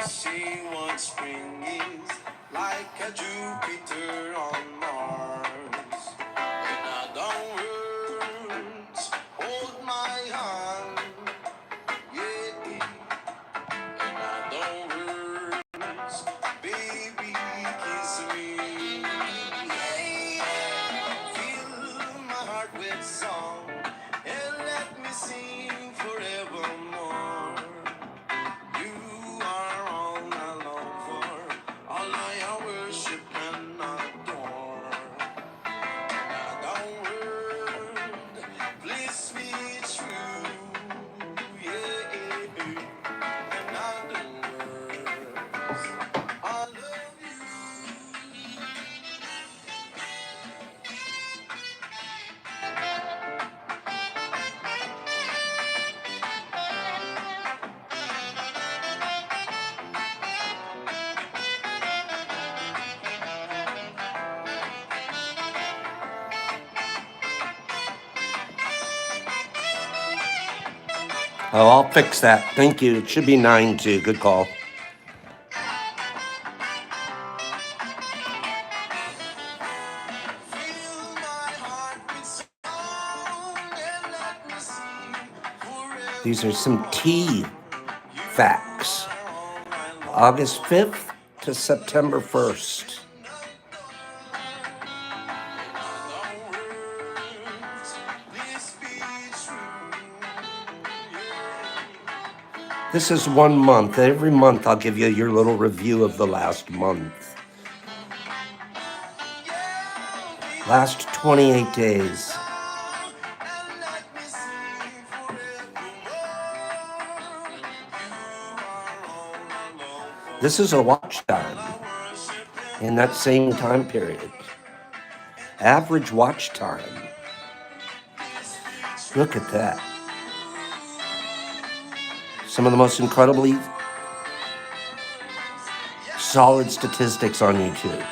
see what spring is like a Jupiter on Mars. And I don't words hold my hand, yeah. And I don't words, baby, kiss me, yeah. Fill my heart with song and let me sing forevermore. You are all I long for, all I worship and adore. And I word, please be true, yeah. And I words, I love you. Oh, I'll fix that. Thank you. It should be 9-2. Good call. These are some tea facts. August 5th to September 1st. This is 1 month. Every month I'll give you your little review of the last month. Last 28 days. This is a watch time in that same time period. Average watch time. Look at that. Some of the most incredibly solid statistics on YouTube.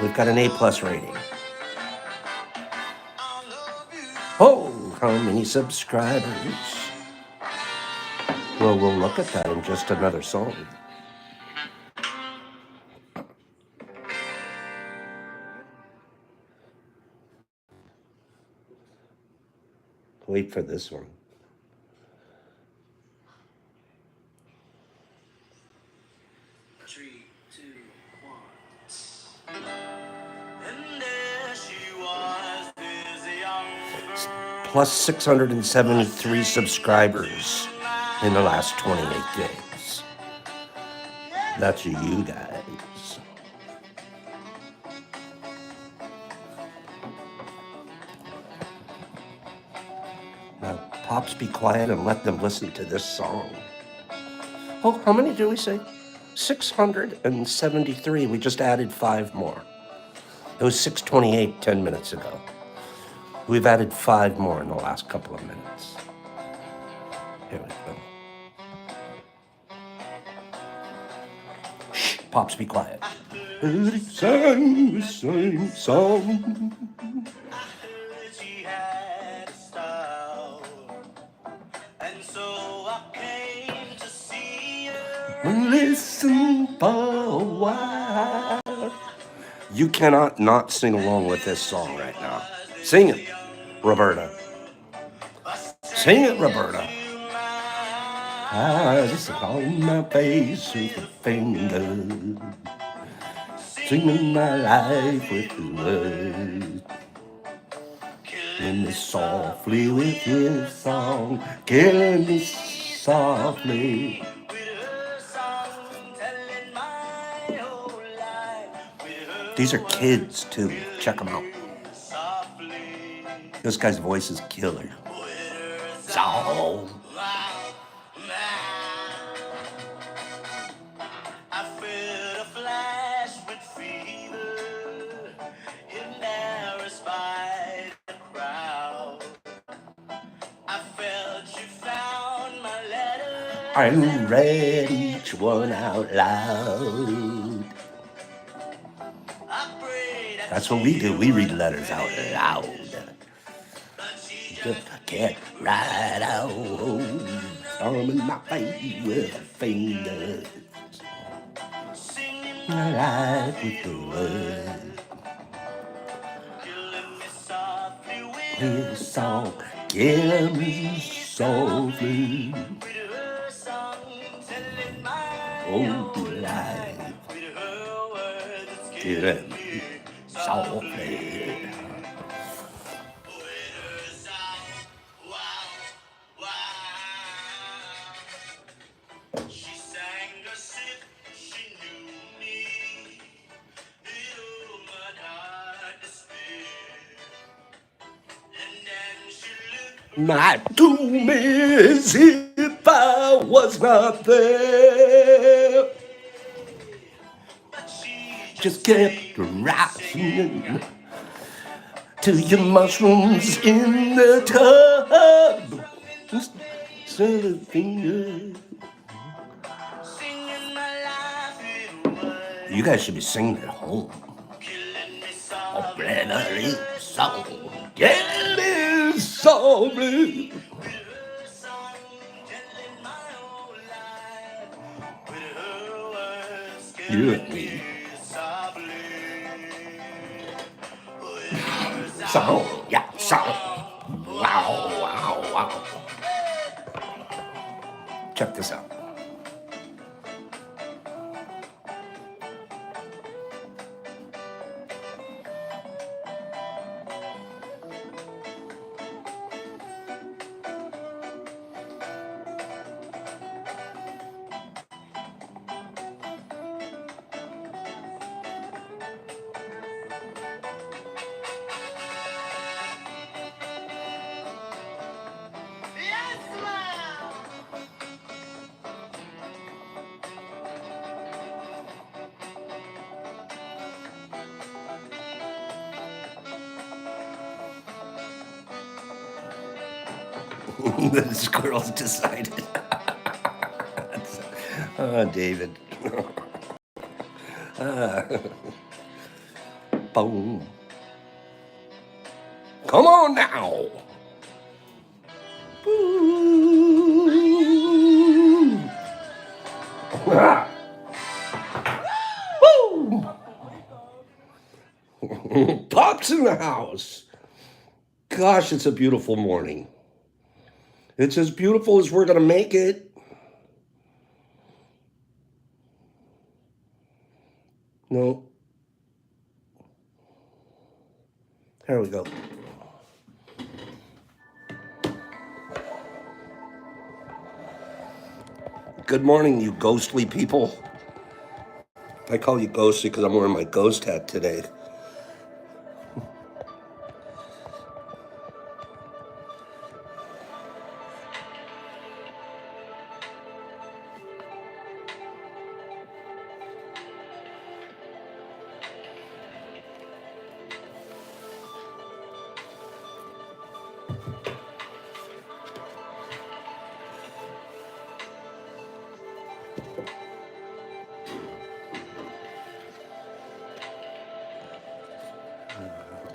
We've got an A+ rating. Oh, how many subscribers? Well, we'll look at that in just another song. Wait for this one. Plus 673 subscribers in the last 28 days. That's you guys. Now, pops, be quiet and let them listen to this song. Oh, how many do we say? 673. We just added 5 more. It was 628 10 minutes ago. We've added 5 more in the last couple of minutes. Here we go. Shh, pops, be quiet. Sang the same song. Listen for a while. You cannot not sing along with this song right now. Sing it, Roberta. Sing it, Roberta. Eyes on my face with a finger, singing my life with the words. Killing me softly with your song, killing me softly. These are kids too. Check them out. This guy's voice is killer. So. I read each one out loud. That's what we do. We read letters out loud. Just get right out. on my face with fingers. My life with the word. With a song, killing me softly. Oh, life, killing me softly. My doom is if I was not there. Just kept rising to your mushrooms in the tub. Silly fingers. You guys should be singing at home. Oh, brotherly song. Yeah, it is so blue. You and me. Song, yeah, song. Wow, wow, wow. Check this out. The squirrels decided. Oh, David. Boom. Come on now. Boo. Ah. Woo. Pops in the house. Gosh, it's a beautiful morning. It's as beautiful as we're going to make it. No. There we go. Good morning, you ghostly people. I call you ghostly because I'm wearing my ghost hat today.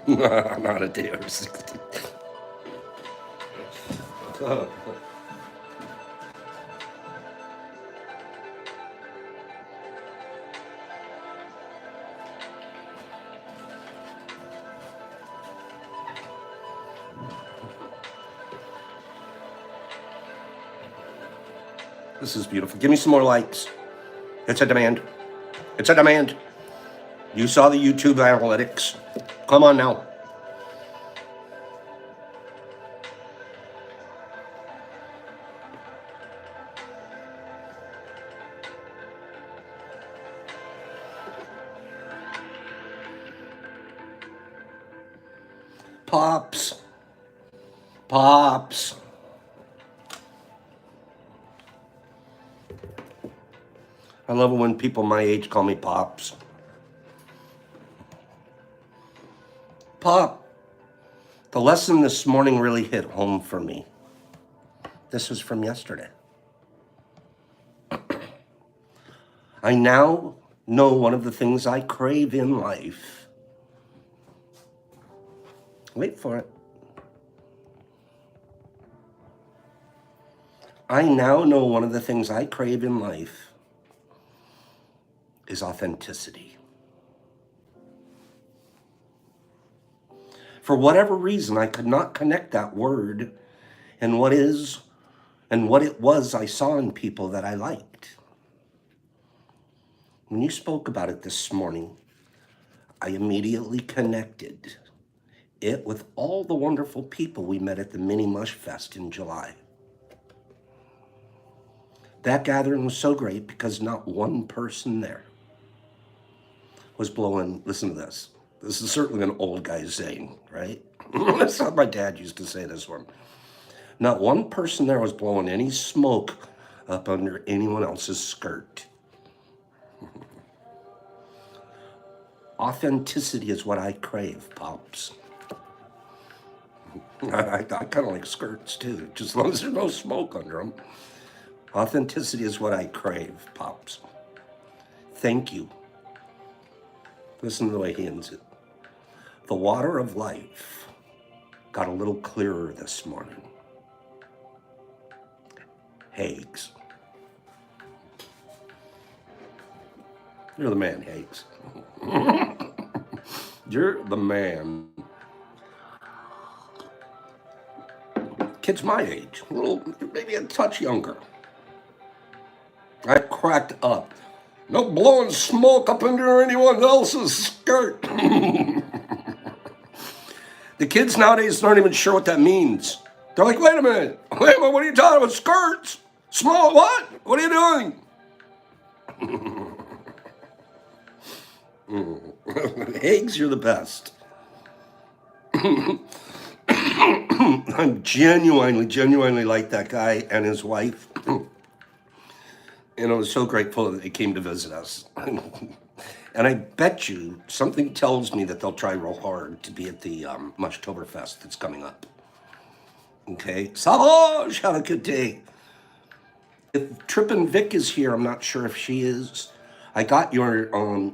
Not a day or 60. This is beautiful. Give me some more likes. It's a demand. It's a demand. You saw the YouTube analytics. Come on now. Pops. Pops. I love it when people my age call me Pops. Pop, the lesson this morning really hit home for me. This was from yesterday. I now know one of the things I crave in life. Wait for it. I now know one of the things I crave in life is authenticity. For whatever reason, I could not connect that word and what it was I saw in people that I liked. When you spoke about it this morning, I immediately connected it with all the wonderful people we met at the Mini Mush Fest in July. That gathering was so great because not one person there was blowing, listen to this. This is certainly an old guy saying, right? That's how my dad used to say this one. Not one person there was blowing any smoke up under anyone else's skirt. Authenticity is what I crave, Pops. I kind of like skirts too, just as long as there's no smoke under them. Authenticity is what I crave, Pops. Thank you. Listen to the way he ends it. The water of life got a little clearer this morning. Higgs. You're the man, Higgs. You're the man. Kid's my age, a little, maybe a touch younger. I cracked up. No blowing smoke up under anyone else's skirt. The kids nowadays aren't even sure what that means. They're like, wait a minute, what are you talking about? Skirts? Small what? What are you doing? Eggs, you're the best. I'm genuinely like that guy and his wife. And I was so grateful that they came to visit us. And I bet you something tells me that they'll try real hard to be at the Mushtoberfest that's coming up. Okay? Savage, have a good day. If Trippin' Vic is here, I'm not sure if she is. I got your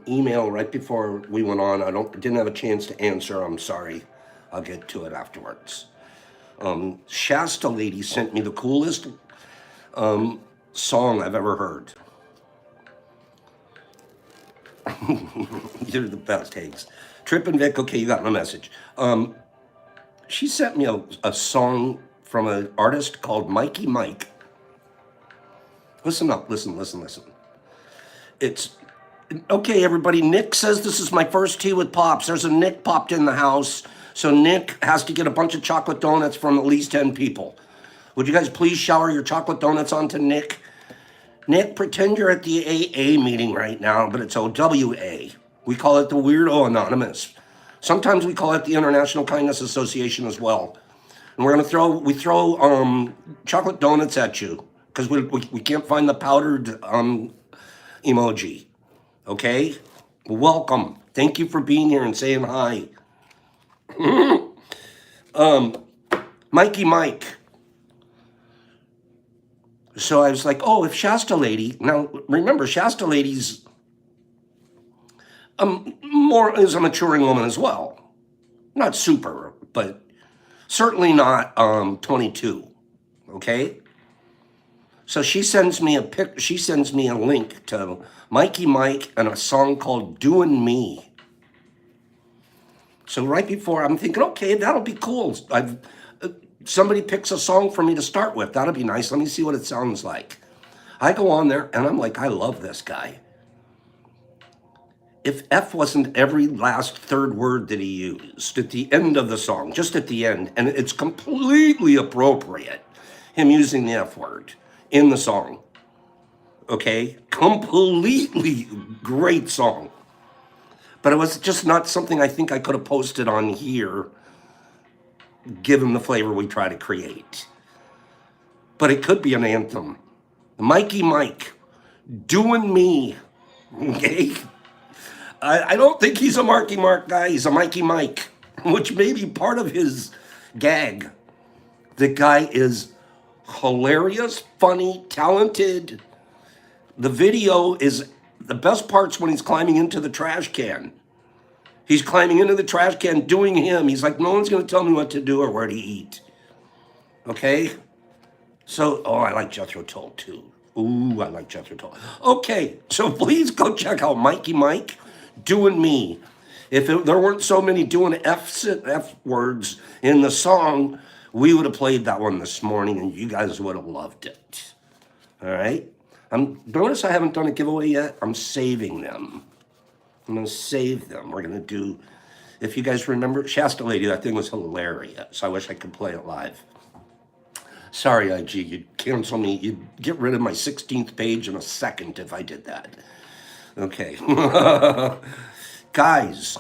email right before we went on. I didn't have a chance to answer. I'm sorry. I'll get to it afterwards. Shasta Lady sent me the coolest song I've ever heard. You're the best, Higgs. Trippin' Vic, okay, you got my message. She sent me a song from an artist called Mikey Mike. Listen up, listen. It's, okay, everybody, Nick says this is my first tea with Pops. There's a Nick popped in the house, so Nick has to get a bunch of chocolate donuts from at least 10 people. Would you guys please shower your chocolate donuts onto Nick? Nick, pretend you're at the AA meeting right now, but it's OWA. We call it the Weirdo Anonymous. Sometimes we call it the International Kindness Association as well. And we throw chocolate donuts at you because we can't find the powdered emoji. Okay? Welcome. Thank you for being here and saying hi. Mikey Mike. So I was like, oh, if Shasta Lady, now remember, Shasta Lady's more is a maturing woman as well. Not super, but certainly not 22. Okay? So she sends me a link to Mikey Mike and a song called Doin' Me. So right before, I'm thinking, okay, that'll be cool. Somebody picks a song for me to start with. That'll be nice. Let me see what it sounds like. I go on there and I'm like, I love this guy. If F wasn't every last third word that he used at the end of the song, just at the end, and it's completely appropriate, him using the F word in the song. Okay? Completely great song. But it was just not something I think I could have posted on here, given the flavor we try to create. But it could be an anthem. Mikey Mike, Doing Me. Okay? I don't think he's a Marky Mark guy. He's a Mikey Mike, which may be part of his gag. The guy is hilarious, funny, talented. The video is the best parts when he's climbing into the trash can. He's climbing into the trash can doing him. He's like, no one's going to tell me what to do or where to eat. Okay? So, oh, I like Jethro Tull too. Ooh, I like Jethro Tull. Okay, so please go check out Mikey Mike doing me. There weren't so many doing F words in the song, we would have played that one this morning and you guys would have loved it. All right? Notice I haven't done a giveaway yet. I'm saving them. I'm going to save them. We're going to do, if you guys remember, Shasta Lady, that thing was hilarious. I wish I could play it live. Sorry, IG, you'd cancel me. You'd get rid of my 16th page in a second if I did that. Okay. Guys,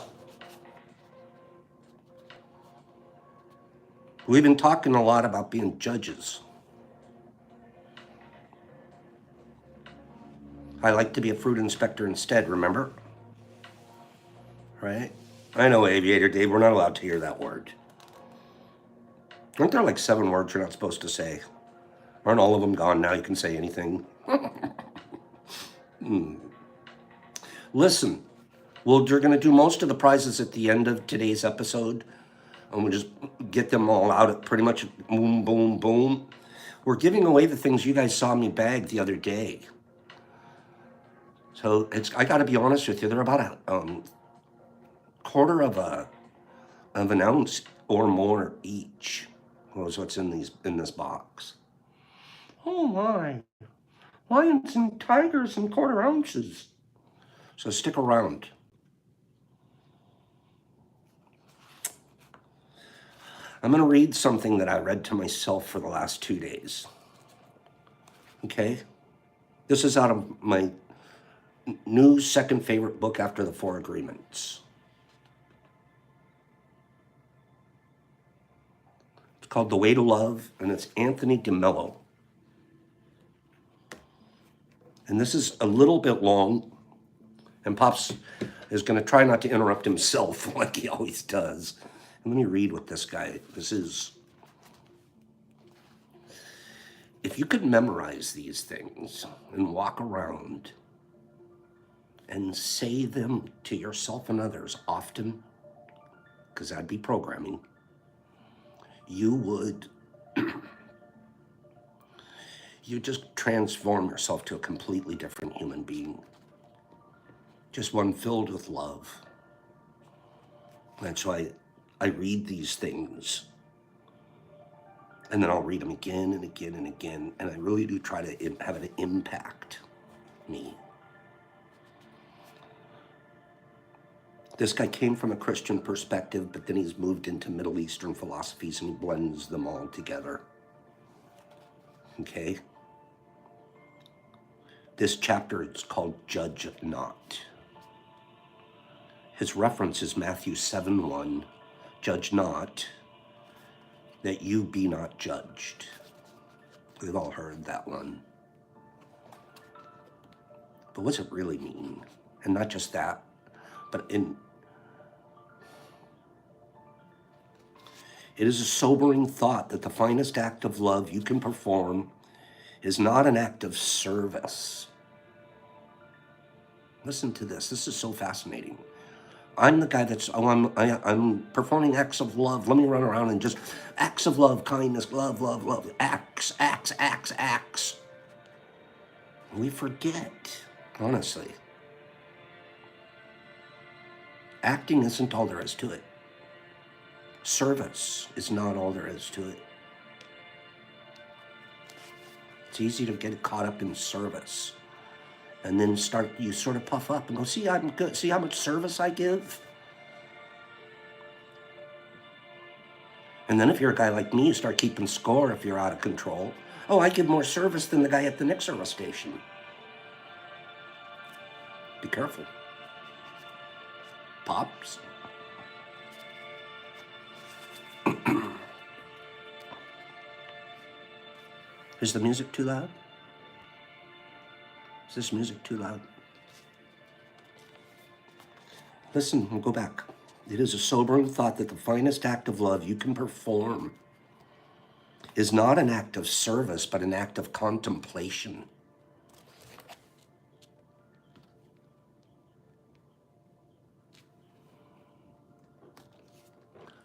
we've been talking a lot about being judges. I like to be a fruit inspector instead, remember? Right? I know, Aviator Dave, we're not allowed to hear that word. Aren't there like 7 words you're not supposed to say? Aren't all of them gone now? You can say anything. Listen, we're going to do most of the prizes at the end of today's episode. And we'll just get them all out at pretty much boom, boom, boom. We're giving away the things you guys saw me bag the other day. So I got to be honest with you, they're about a quarter of an ounce or more each. Was what's in this box. Oh my! Lions and tigers and quarter ounces. So stick around. I'm going to read something that I read to myself for the last 2 days. Okay? This is out of my new second favorite book after the 4 Agreements. It's called The Way to Love, and it's Anthony DeMello. And this is a little bit long, and Pops is going to try not to interrupt himself like he always does. And let me read what this guy, this is. If you could memorize these things and walk around and say them to yourself and others often, because that'd be programming, you would you just transform yourself to a completely different human being. Just one filled with love. That's why I read these things. And then I'll read them again and again and again. And I really do try to have it impact me. This guy came from a Christian perspective, but then he's moved into Middle Eastern philosophies and he blends them all together. Okay? This chapter is called Judge Not. His reference is Matthew 7:1. Judge not, that you be not judged. We've all heard that one. But what's it really mean? And not just that, but it is a sobering thought that the finest act of love you can perform is not an act of service. Listen to this. This is so fascinating. I'm the guy that's, I'm performing acts of love. Let me run around and just acts of love, kindness, love, love, love. Acts, acts, acts, acts. We forget, honestly. Acting isn't all there is to it. Service is not all there is to it. It's easy to get caught up in service. And then you sort of puff up and go, see, I'm good. See how much service I give? And then if you're a guy like me, you start keeping score if you're out of control. Oh, I give more service than the guy at the next service station. Be careful. Pops. Is the music too loud? Is this music too loud? Listen, we'll go back. It is a sobering thought that the finest act of love you can perform is not an act of service, but an act of contemplation.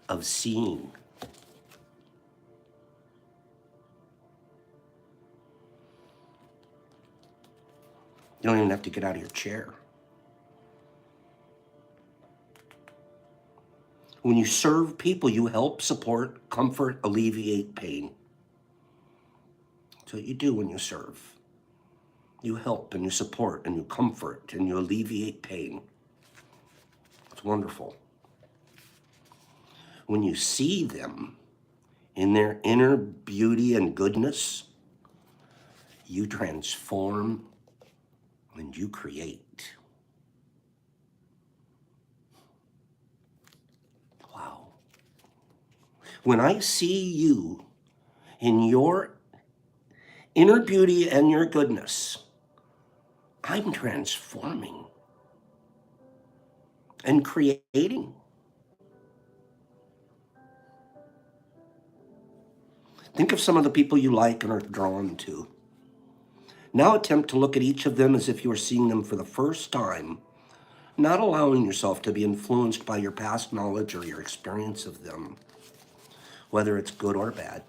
Of seeing. You don't even have to get out of your chair. When you serve people, you help, support, comfort, alleviate pain. That's what you do when you serve. You help and you support and you comfort and you alleviate pain. It's wonderful. When you see them in their inner beauty and goodness, you transform and you create. Wow. When I see you in your inner beauty and your goodness, I'm transforming and creating. Think of some of the people you like and are drawn to. Now attempt to look at each of them as if you were seeing them for the first time, not allowing yourself to be influenced by your past knowledge or your experience of them, whether it's good or bad.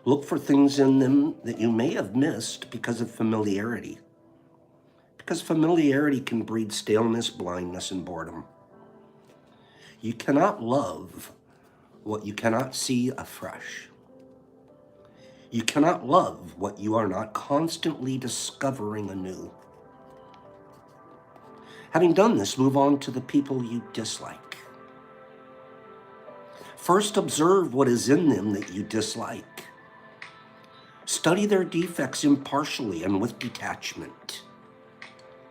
Look for things in them that you may have missed because of familiarity. Because familiarity can breed staleness, blindness, and boredom. You cannot love what you cannot see afresh. You cannot love what you are not constantly discovering anew. Having done this, move on to the people you dislike. First, observe what is in them that you dislike. Study their defects impartially and with detachment.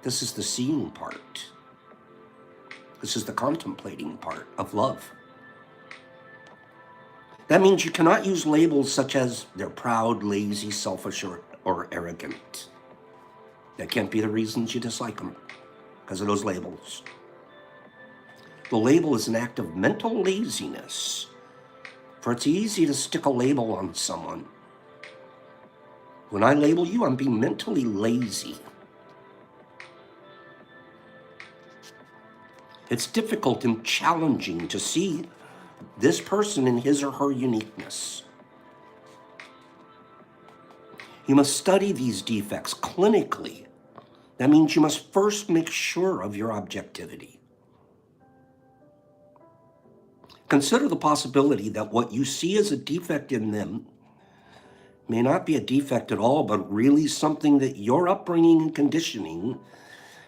This is the seeing part. This is the contemplating part of love. That means you cannot use labels such as they're proud, lazy, selfish, or arrogant. That can't be the reasons you dislike them, because of those labels. The label is an act of mental laziness, for it's easy to stick a label on someone. When I label you, I'm being mentally lazy. It's difficult and challenging to see this person in his or her uniqueness. You must study these defects clinically. That means you must first make sure of your objectivity. Consider the possibility that what you see as a defect in them may not be a defect at all, but really something that your upbringing and conditioning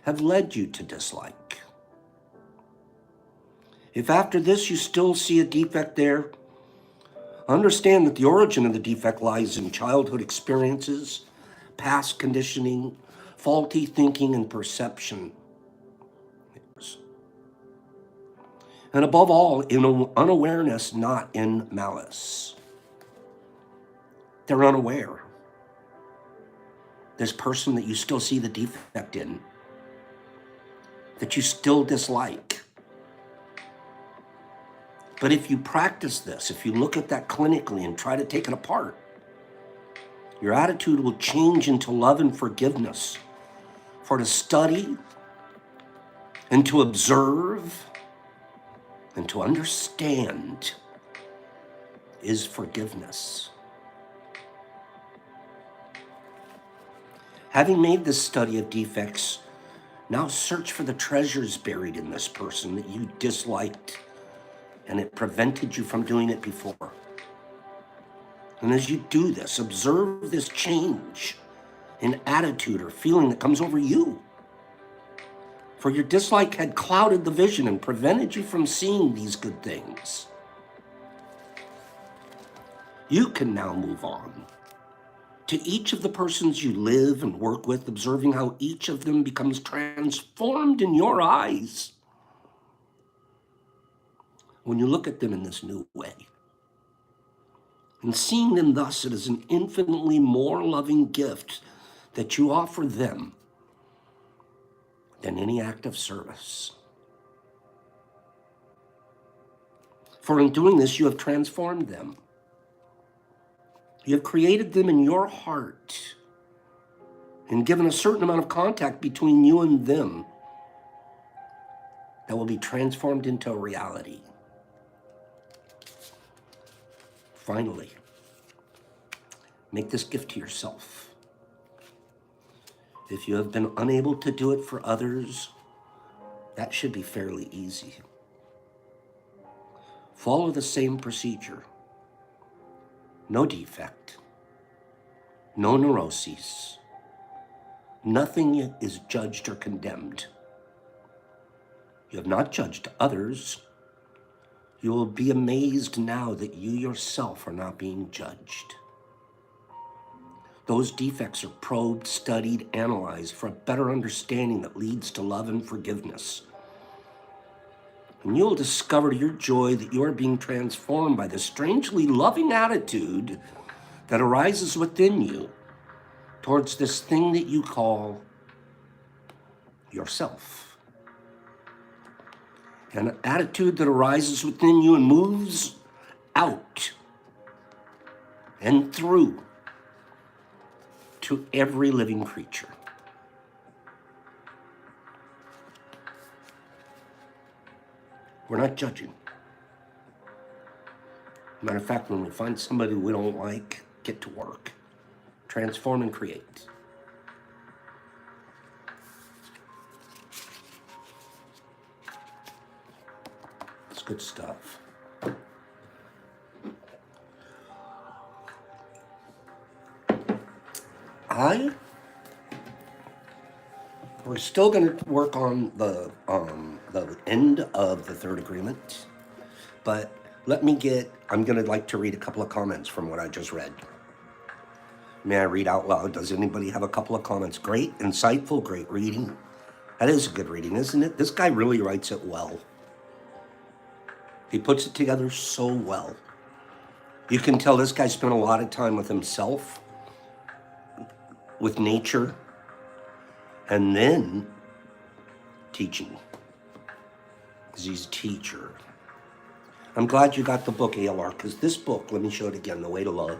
have led you to dislike. If after this you still see a defect there, understand that the origin of the defect lies in childhood experiences, past conditioning, faulty thinking and perception. And above all, in unawareness, not in malice. They're unaware. This person that you still see the defect in, that you still dislike. But if you practice this, if you look at that clinically and try to take it apart, your attitude will change into love and forgiveness. For to study and to observe and to understand is forgiveness. Having made this study of defects, now search for the treasures buried in this person that you disliked and it prevented you from doing it before. And as you do this, observe this change in attitude or feeling that comes over you. For your dislike had clouded the vision and prevented you from seeing these good things. You can now move on to each of the persons you live and work with, observing how each of them becomes transformed in your eyes when you look at them in this new way. And seeing them thus, it is an infinitely more loving gift that you offer them than any act of service. For in doing this, you have transformed them. You have created them in your heart and given a certain amount of contact between you and them that will be transformed into a reality. Finally, make this gift to yourself. If you have been unable to do it for others, that should be fairly easy. Follow the same procedure. No defect, no neuroses. Nothing is judged or condemned. You have not judged others. You will be amazed now that you yourself are not being judged. Those defects are probed, studied, analyzed for a better understanding that leads to love and forgiveness. And you'll discover to your joy that you are being transformed by the strangely loving attitude that arises within you towards this thing that you call yourself. An attitude that arises within you and moves out and through to every living creature. We're not judging. Matter of fact, when we find somebody we don't like, get to work. Transform and create. It's good stuff. We're still going to work on the end of the third agreement, but I'm going to like to read a couple of comments from what I just read. May I read out loud? Does anybody have a couple of comments? Great, insightful, great reading. That is a good reading, isn't it? This guy really writes it well. He puts it together so well. You can tell this guy spent a lot of time with himself, with nature, and then teaching, because he's a teacher. I'm glad you got the book, ALR, because this book, let me show it again, The Way to Love.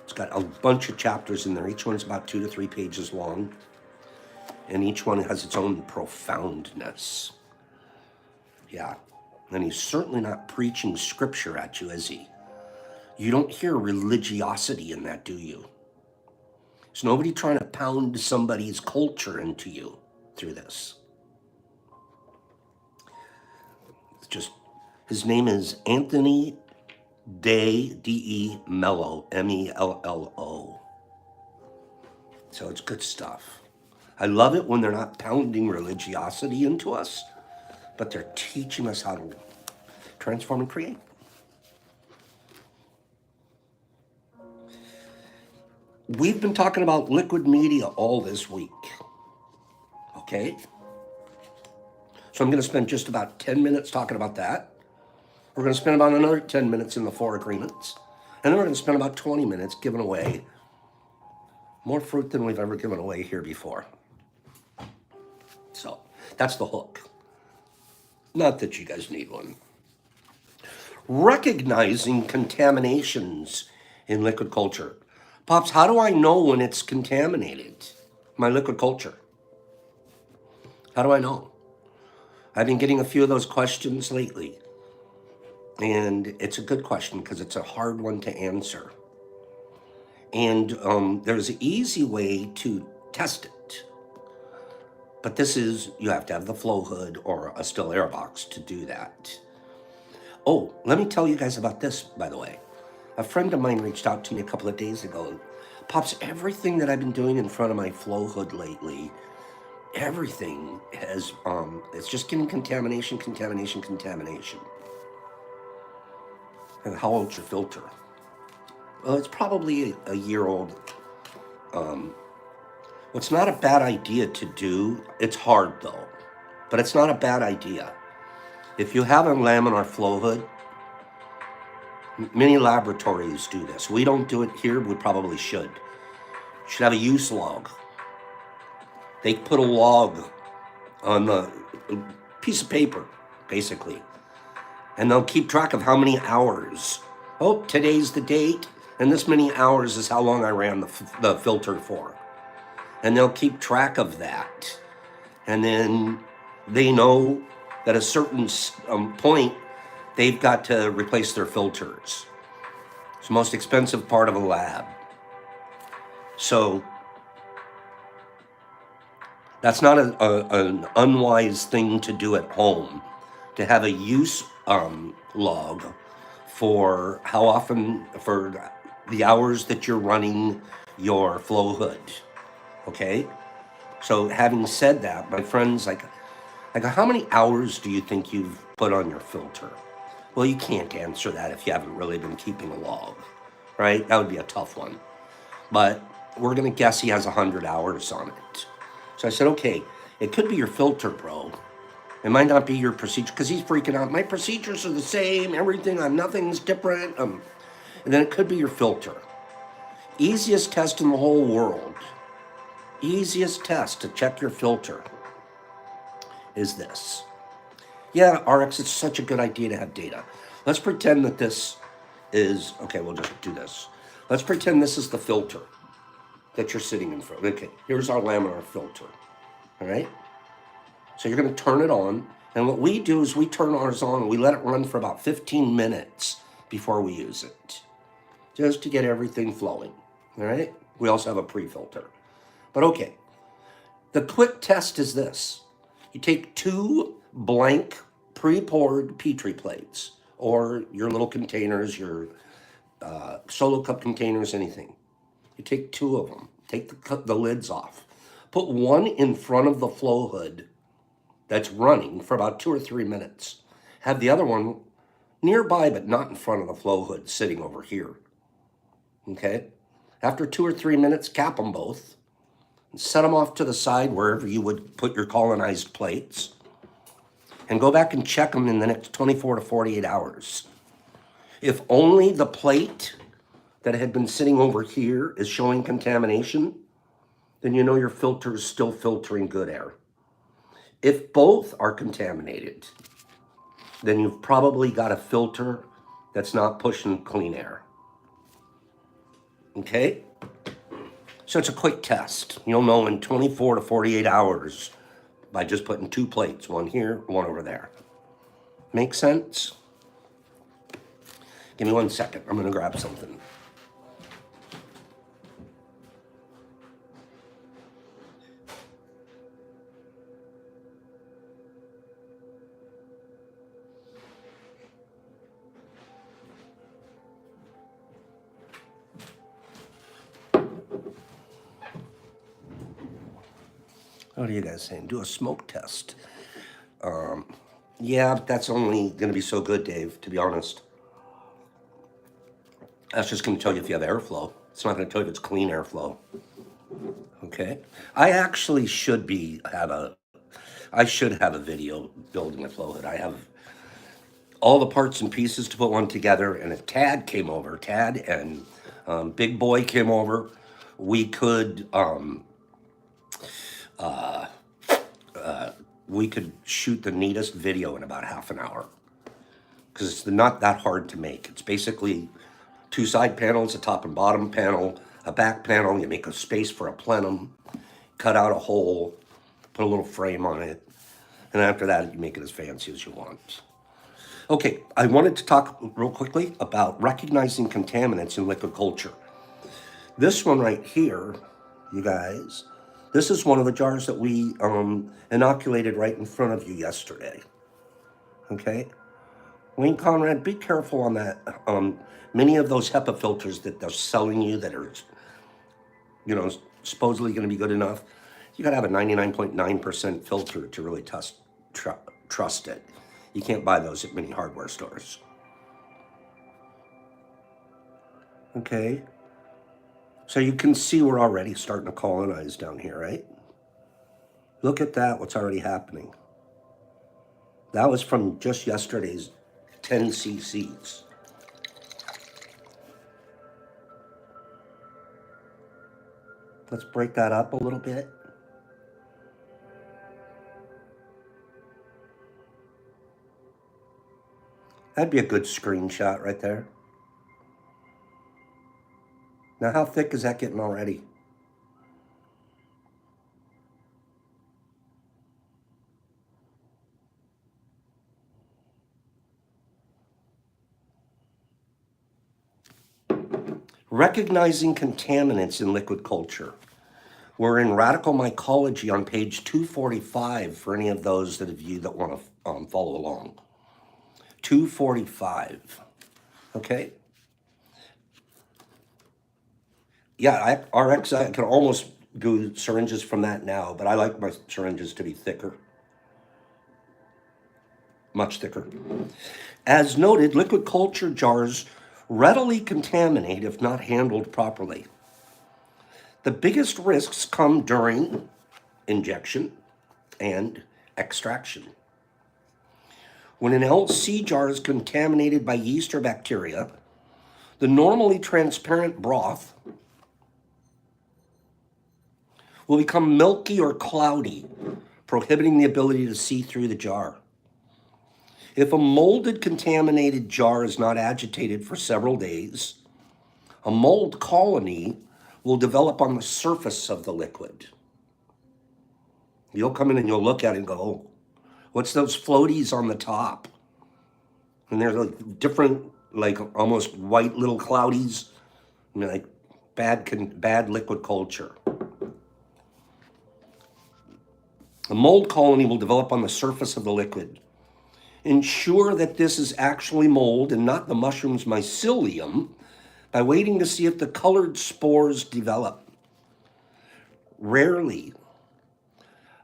It's got a bunch of chapters in there. Each one's about 2 to 3 pages long, and each one has its own profoundness. Yeah, and he's certainly not preaching scripture at you, is he? You don't hear religiosity in that, do you? There's nobody trying to pound somebody's culture into you through this. It's just, his name is Anthony D.E. Mello, M-E-L-L-O. So it's good stuff. I love it when they're not pounding religiosity into us, but they're teaching us how to transform and create. We've been talking about liquid media all this week, okay? So I'm going to spend just about 10 minutes talking about that. We're going to spend about another 10 minutes in the 4 agreements. And then we're going to spend about 20 minutes giving away more fruit than we've ever given away here before. So that's the hook. Not that you guys need one. Recognizing contaminations in liquid culture. Pops, how do I know when it's contaminated, my liquid culture? How do I know? I've been getting a few of those questions lately. And it's a good question because it's a hard one to answer. And there's an easy way to test it. But this is, you have to have the flow hood or a still air box to do that. Oh, let me tell you guys about this, by the way. A friend of mine reached out to me a couple of days ago. Pops, everything that I've been doing in front of my flow hood lately, everything has, it's just getting contamination. And how old's your filter? Well, it's probably a year old. Well, it's not a bad idea to do. It's hard though, but it's not a bad idea. If you have a laminar flow hood, many laboratories do this. We don't do it here, we probably should. You should have a use log. They put a log on the piece of paper, basically. And they'll keep track of how many hours. Oh, today's the date, and this many hours is how long I ran the filter for. And they'll keep track of that. And then they know that at a certain point, they've got to replace their filters. It's the most expensive part of a lab. So That's not an unwise thing to do at home, to have a use log for how often, for the hours that you're running your flow hood. Okay? So having said that, my friends, like how many hours do you think you've put on your filter? Well, you can't answer that if you haven't really been keeping a log, right? That would be a tough one. But we're going to guess he has 100 hours on it. So I said, okay, it could be your filter, bro. It might not be your procedure, because he's freaking out. My procedures are the same, everything, nothing's different. And then it could be your filter. Easiest test in the whole world, easiest test to check your filter is this. Yeah, RX, it's such a good idea to have data. Let's pretend that this is, okay, we'll just do this. Let's pretend this is the filter that you're sitting in front of. Okay, here's our laminar filter, all right? So you're gonna turn it on, and what we do is we turn ours on and we let it run for about 15 minutes before we use it, just to get everything flowing, all right? We also have a pre-filter. But okay, the quick test is this. You take 2 blank pre-poured Petri plates, or your little containers, your solo cup containers, anything. You take 2 of them, take the lids off. Put one in front of the flow hood that's running for about 2 or 3 minutes. Have the other one nearby, but not in front of the flow hood, sitting over here. Okay? After 2 or 3 minutes, cap them both. Set them off to the side wherever you would put your colonized plates, and go back and check them in the next 24 to 48 hours. If only the plate that had been sitting over here is showing contamination, then you know your filter is still filtering good air. If both are contaminated, then you've probably got a filter that's not pushing clean air. Okay? So it's a quick test. You'll know in 24 to 48 hours by just putting 2 plates, one here, one over there. Make sense? Give me 1 second. I'm going to grab something. What are you guys saying? Do a smoke test. Yeah, but that's only going to be so good, Dave, to be honest. That's just going to tell you if you have airflow. It's not going to tell you if it's clean airflow. Okay? I actually I should have a video building a flow hood. I have all the parts and pieces to put one together, and if Tad came over, Tad and Big Boy came over, we could shoot the neatest video in about half an hour, because it's not that hard to make. It's basically 2 side panels, a top and bottom panel, a back panel. You make a space for a plenum, cut out a hole, put a little frame on it, and after that you make it as fancy as you want. Okay, I wanted to talk real quickly about recognizing contaminants in liquid culture. This one right here, you guys, this is one of the jars that we inoculated right in front of you yesterday. Okay? Wayne Conrad, be careful on that. Many of those HEPA filters that they're selling you that are, supposedly going to be good enough, you got to have a 99.9% filter to really trust it. You can't buy those at many hardware stores. Okay? So you can see we're already starting to colonize down here, right? Look at that, what's already happening. That was from just yesterday's 10 cc's. Let's break that up a little bit. That'd be a good screenshot right there. Now, how thick is that getting already? Recognizing contaminants in liquid culture. We're in Radical Mycology on page 245 for any of those that of you that want to follow along. 245. Okay? Yeah, RX, I can almost do syringes from that now, but I like my syringes to be thicker. Much thicker. As noted, liquid culture jars readily contaminate if not handled properly. The biggest risks come during injection and extraction. When an LC jar is contaminated by yeast or bacteria, the normally transparent broth will become milky or cloudy, prohibiting the ability to see through the jar. If a molded contaminated jar is not agitated for several days, a mold colony will develop on the surface of the liquid. You'll come in and you'll look at it and go, oh, what's those floaties on the top? And they're like different, like almost white little cloudies. I mean, like bad liquid culture. A mold colony will develop on the surface of the liquid. Ensure that this is actually mold and not the mushroom's mycelium by waiting to see if the colored spores develop. Rarely,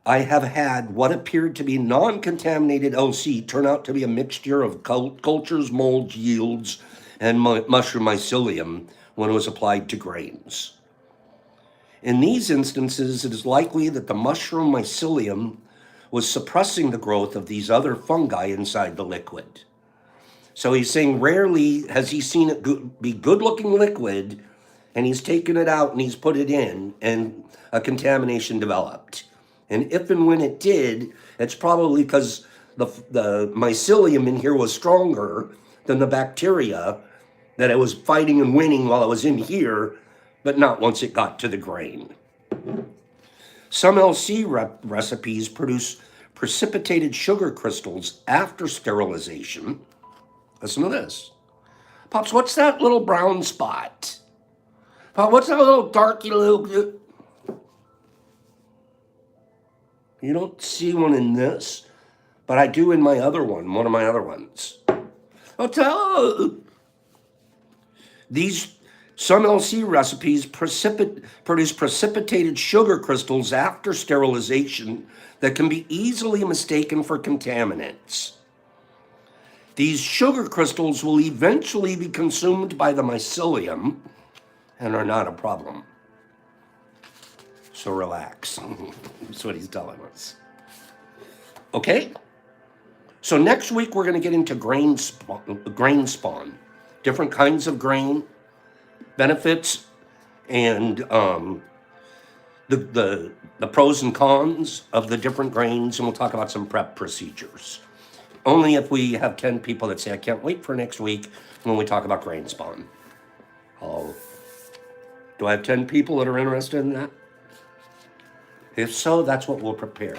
I have had what appeared to be non-contaminated LC turn out to be a mixture of cultures, molds, yields, and mushroom mycelium when it was applied to grains. In these instances, it is likely that the mushroom mycelium was suppressing the growth of these other fungi inside the liquid. So he's saying rarely has he seen it be good-looking liquid, and he's taken it out and he's put it in, and a contamination developed. And if and when it did, it's probably because the mycelium in here was stronger than the bacteria that it was fighting and winning while it was in here, but not once it got to the grain. Some LC recipes produce precipitated sugar crystals after sterilization. Listen to this. Pops, what's that little brown spot? Pop, what's that little darky little... You don't see one in this, but I do in my other one of my other ones. Some LC recipes produce precipitated sugar crystals after sterilization that can be easily mistaken for contaminants. These sugar crystals will eventually be consumed by the mycelium and are not a problem. So relax. That's what he's telling us. Okay? So next week we're going to get into grain spawn. Different kinds of grain, benefits, and the pros and cons of the different grains, and we'll talk about some prep procedures. Only if we have 10 people that say, I can't wait for next week when we talk about grain spawn. Oh, do I have 10 people that are interested in that? If so, that's what we'll prepare.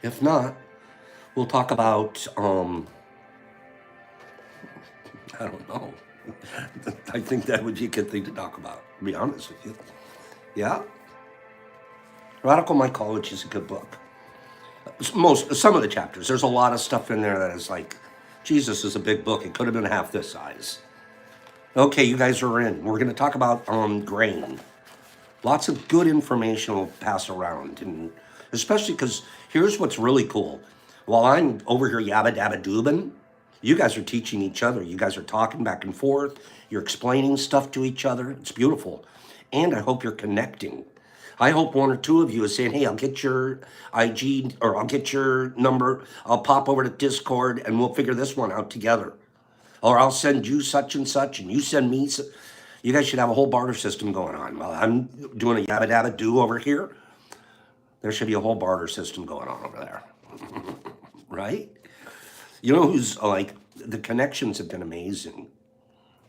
If not, we'll talk about, I don't know. I think that would be a good thing to talk about, to be honest with you. Yeah? Radical Mycology is a good book. Some of the chapters, there's a lot of stuff in there that is like, Jesus is a big book. It could have been half this size. Okay, you guys are in. We're going to talk about grain. Lots of good information we'll pass around, and especially because here's what's really cool. While I'm over here yabba dabba doobin', you guys are teaching each other. You guys are talking back and forth. You're explaining stuff to each other. It's beautiful. And I hope you're connecting. I hope one or two of you is saying, hey, I'll get your IG, or I'll get your number. I'll pop over to Discord and we'll figure this one out together. Or I'll send you such and such and you send me. You guys should have a whole barter system going on. While I'm doing a yabba dabba do over here, there should be a whole barter system going on over there. Right? You know who's like, the connections have been amazing.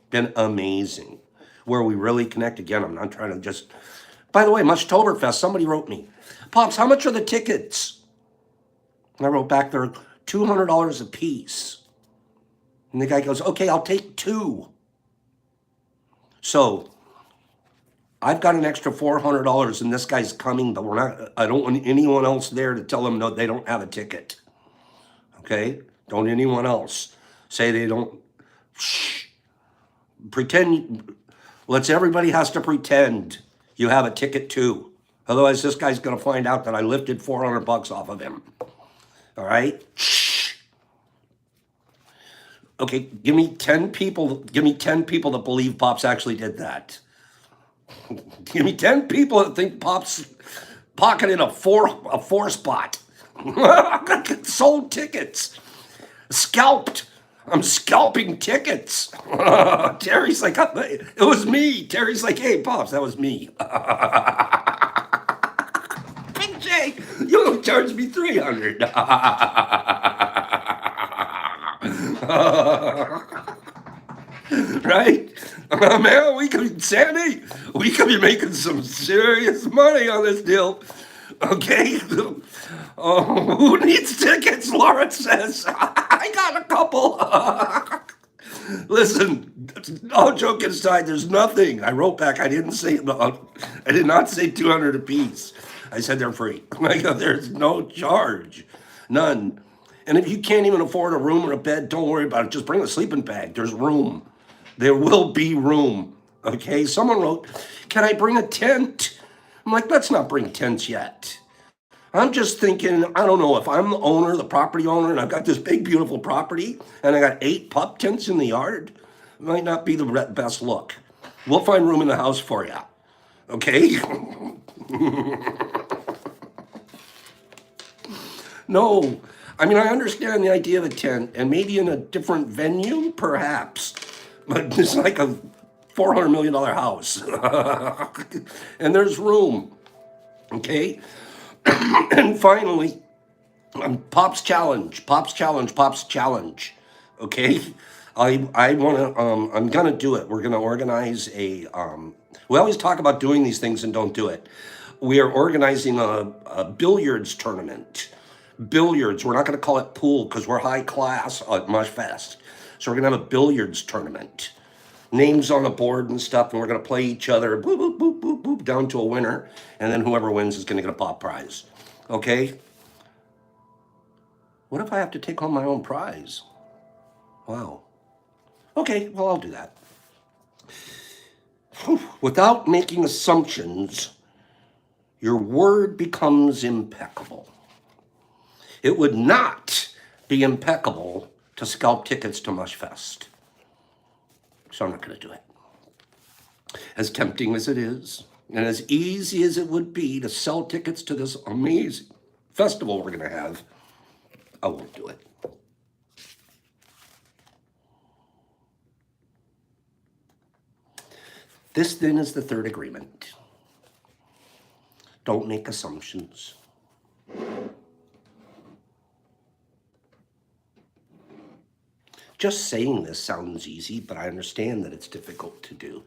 Been amazing. Where we really connect again. I'm not trying to just, by the way, Mushtoberfest, somebody wrote me, Pops, how much are the tickets? And I wrote back, they're $200 a piece. And the guy goes, okay, I'll take 2. So I've got an extra $400 and this guy's coming, but I don't want anyone else there to tell them no, they don't have a ticket. Okay? Don't anyone else say they don't. Shh. Pretend. Everybody has to pretend you have a ticket too. Otherwise, this guy's going to find out that I lifted $400 off of him. All right? Shh. Okay, give me 10 people. Give me 10 people that believe Pops actually did that. Give me 10 people that think Pops pocketed a four spot. Sold tickets. Scalped. I'm scalping tickets. Terry's like, it was me. Terry's like, hey, Pops, that was me. Big J, you charged me $300. Right? Man, Sandy, we could be making some serious money on this deal. Okay? Oh, who needs tickets? Lawrence says. I got a couple. Listen, all joke aside, there's nothing. I wrote back. I did not say 200 apiece. I said they're free. I go, there's no charge. None. And if you can't even afford a room or a bed, don't worry about it. Just bring a sleeping bag. There's room. There will be room. Okay? Someone wrote, can I bring a tent? I'm like, let's not bring tents yet. I'm just thinking, I don't know, if I'm the owner, the property owner, and I've got this big, beautiful property, and I got 8 pup tents in the yard, it might not be the best look. We'll find room in the house for you. Okay? No. I mean, I understand the idea of a tent, and maybe in a different venue, perhaps. But it's like a $400 million house. And there's room. Okay? And finally, Pop's challenge. Okay? I want to, I'm going to do it. We're going to organize we always talk about doing these things and don't do it. We are organizing a billiards tournament. Billiards. We're not going to call it pool because we're high class at Mushfest. So we're going to have a billiards tournament. Names on the board and stuff, and we're going to play each other, boop, boop, boop, boop, boop, down to a winner, and then whoever wins is going to get a pop prize. Okay? What if I have to take home my own prize? Wow. Okay, well, I'll do that. Without making assumptions, your word becomes impeccable. It would not be impeccable to scalp tickets to Mushfest. So I'm not going to do it. As tempting as it is, and as easy as it would be to sell tickets to this amazing festival we're going to have, I won't do it. This then is the third agreement. Don't make assumptions. Just saying this sounds easy, but I understand that it's difficult to do.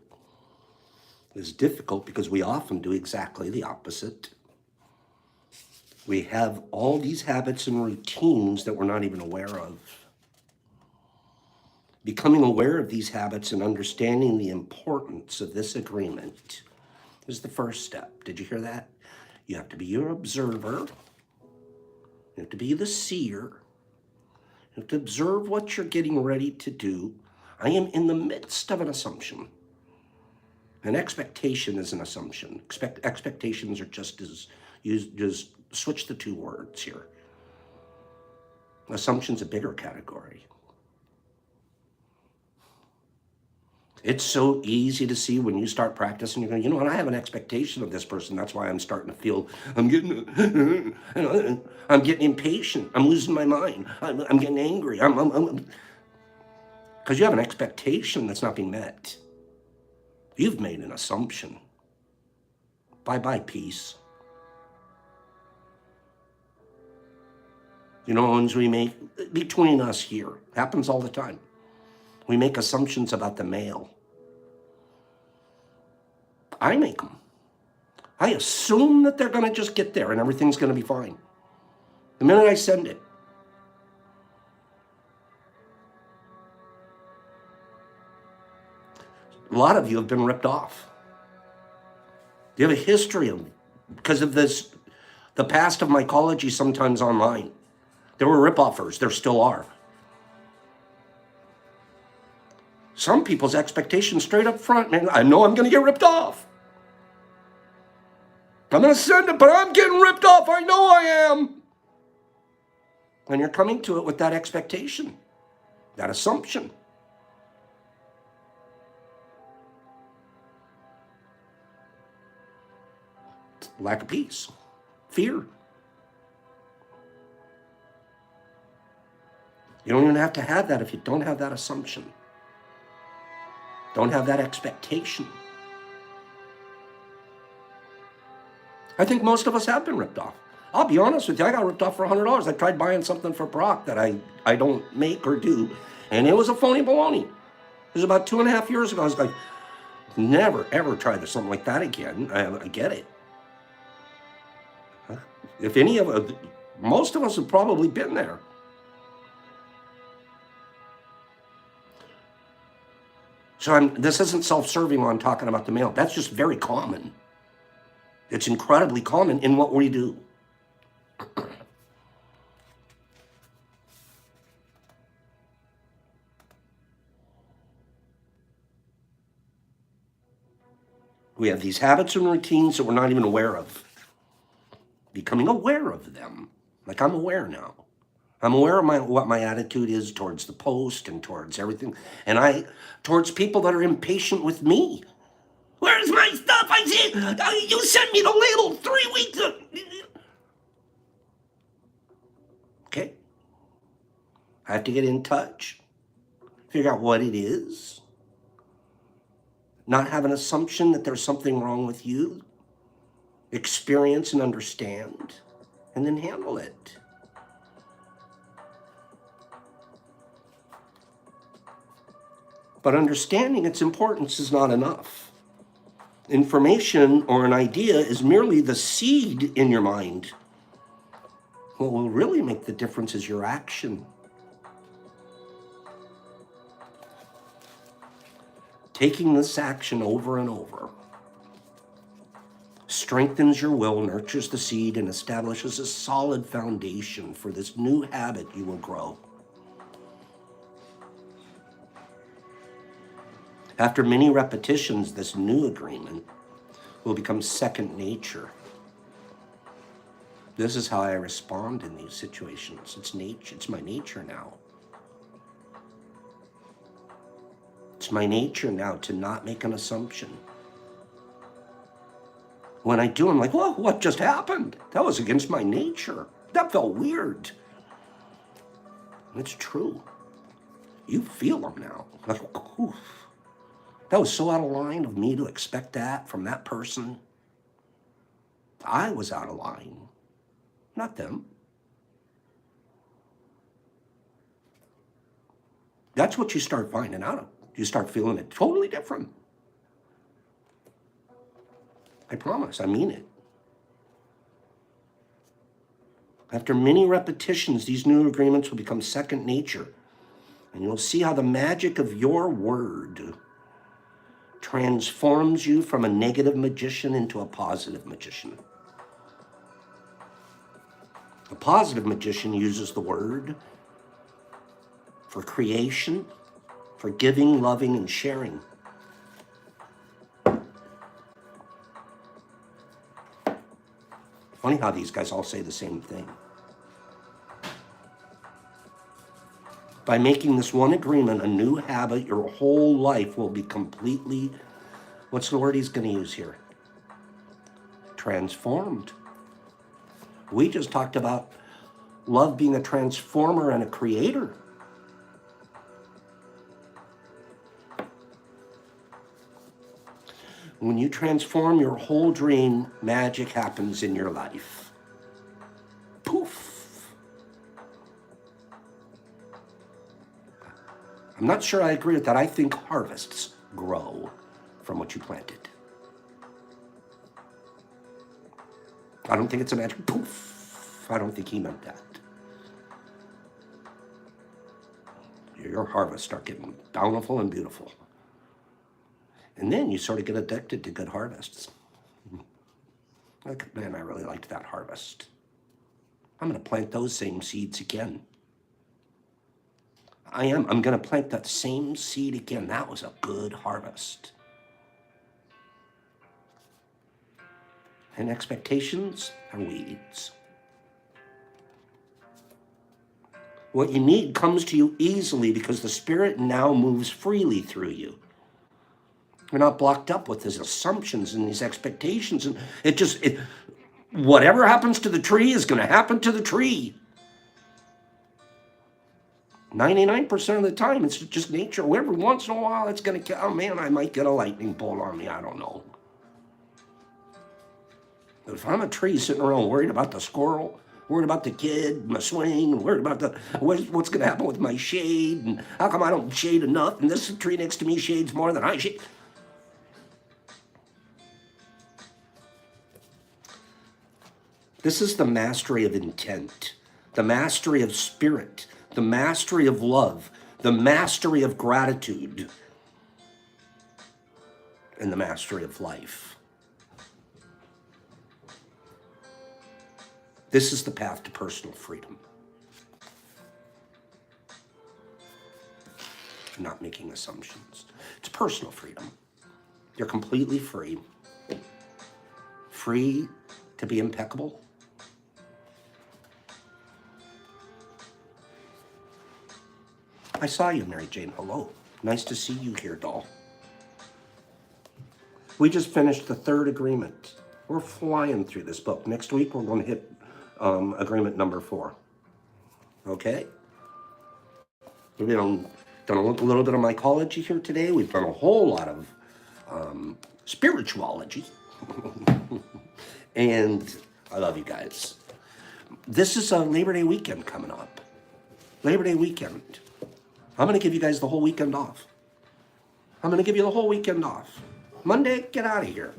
It's difficult because we often do exactly the opposite. We have all these habits and routines that we're not even aware of. Becoming aware of these habits and understanding the importance of this agreement is the first step. Did you hear that? You have to be your observer. You have to be the seer. You have to observe what you're getting ready to do. I am in the midst of an assumption. An expectation is an assumption. Expectations are just as, you just switch the two words here. Assumption's a bigger category. It's so easy to see when you start practicing. You're going, you know what? I have an expectation of this person. That's why I'm starting to feel I'm getting impatient. I'm losing my mind. I'm getting angry. Because you have an expectation that's not being met. You've made an assumption. Bye-bye, peace. You know, ones we make between us here happens all the time. We make assumptions about the mail. I make them. I assume that they're going to just get there and everything's going to be fine. The minute I send it. A lot of you have been ripped off. You have a history of, because of this, the past of mycology sometimes online. There were rip-offers, there still are. Some people's expectations straight up front, man, I know I'm gonna get ripped off. I'm gonna send it, but I'm getting ripped off, I know I am. And you're coming to it with that expectation, that assumption. Lack of peace, fear. You don't even have to have that if you don't have that assumption. Don't have that expectation. I think most of us have been ripped off. I'll be honest with you, I got ripped off for $100. I tried buying something for Brock that I don't make or do, and it was a phony baloney. It was about 2.5 years ago. I was like, never, ever try something like that again. I get it. If any of us, most of us have probably been there. So this isn't self-serving when I'm talking about the male. That's just very common. It's incredibly common in what we do. We have these habits and routines that we're not even aware of. Becoming aware of them. Like I'm aware now. I'm aware of what my attitude is towards the post and towards everything. And towards people that are impatient with me. Where's my stuff? I see, you sent me the label 3 weeks ago. Okay. I have to get in touch. Figure out what it is. Not have an assumption that there's something wrong with you. Experience and understand. And then handle it. But understanding its importance is not enough. Information or an idea is merely the seed in your mind. What will really make the difference is your action. Taking this action over and over strengthens your will, nurtures the seed, and establishes a solid foundation for this new habit you will grow. After many repetitions, this new agreement will become second nature. This is how I respond in these situations. It's nature. It's my nature now. It's my nature now to not make an assumption. When I do, I'm like, whoa, what just happened? That was against my nature. That felt weird. It's true. You feel them now. Like, oof. That was so out of line of me to expect that from that person. I was out of line, not them. That's what you start finding out. You start feeling it totally different. I promise, I mean it. After many repetitions, these new agreements will become second nature. And you'll see how the magic of your word transforms you from a negative magician into a positive magician. A positive magician uses the word for creation, for giving, loving, and sharing. Funny how these guys all say the same thing. By making this one agreement a new habit, your whole life will be completely, what's the word he's going to use here? Transformed. We just talked about love being a transformer and a creator. When you transform your whole dream, magic happens in your life. Poof. I'm not sure I agree with that. I think harvests grow from what you planted. I don't think it's a magic poof. I don't think he meant that. Your harvests start getting bountiful and beautiful. And then you sort of get addicted to good harvests. Like, man, I really liked that harvest. I'm going to plant those same seeds again. I'm going to plant that same seed again. That was a good harvest. And expectations are weeds. What you need comes to you easily because the Spirit now moves freely through you. You're not blocked up with these assumptions and these expectations. And whatever happens to the tree is going to happen to the tree. 99% of the time, it's just nature. Every once in a while, it's going to, oh man, I might get a lightning bolt on me. I don't know. But if I'm a tree sitting around worried about the squirrel, worried about the kid, my swing, and worried about what's going to happen with my shade, and how come I don't shade enough, and this tree next to me shades more than I shade. This is the mastery of intent, the mastery of spirit, the mastery of love, the mastery of gratitude, and the mastery of life. This is the path to personal freedom. I'm not making assumptions. It's personal freedom. You're completely free. Free to be impeccable. I saw you, Mary Jane. Hello. Nice to see you here, doll. We just finished the third agreement. We're flying through this book. Next week, we're going to hit agreement number 4. Okay? We've done a little bit of mycology here today. We've done a whole lot of spirituology. And I love you guys. This is a Labor Day weekend coming up. Labor Day weekend. I'm going to give you guys the whole weekend off. I'm going to give you the whole weekend off. Monday, get out of here.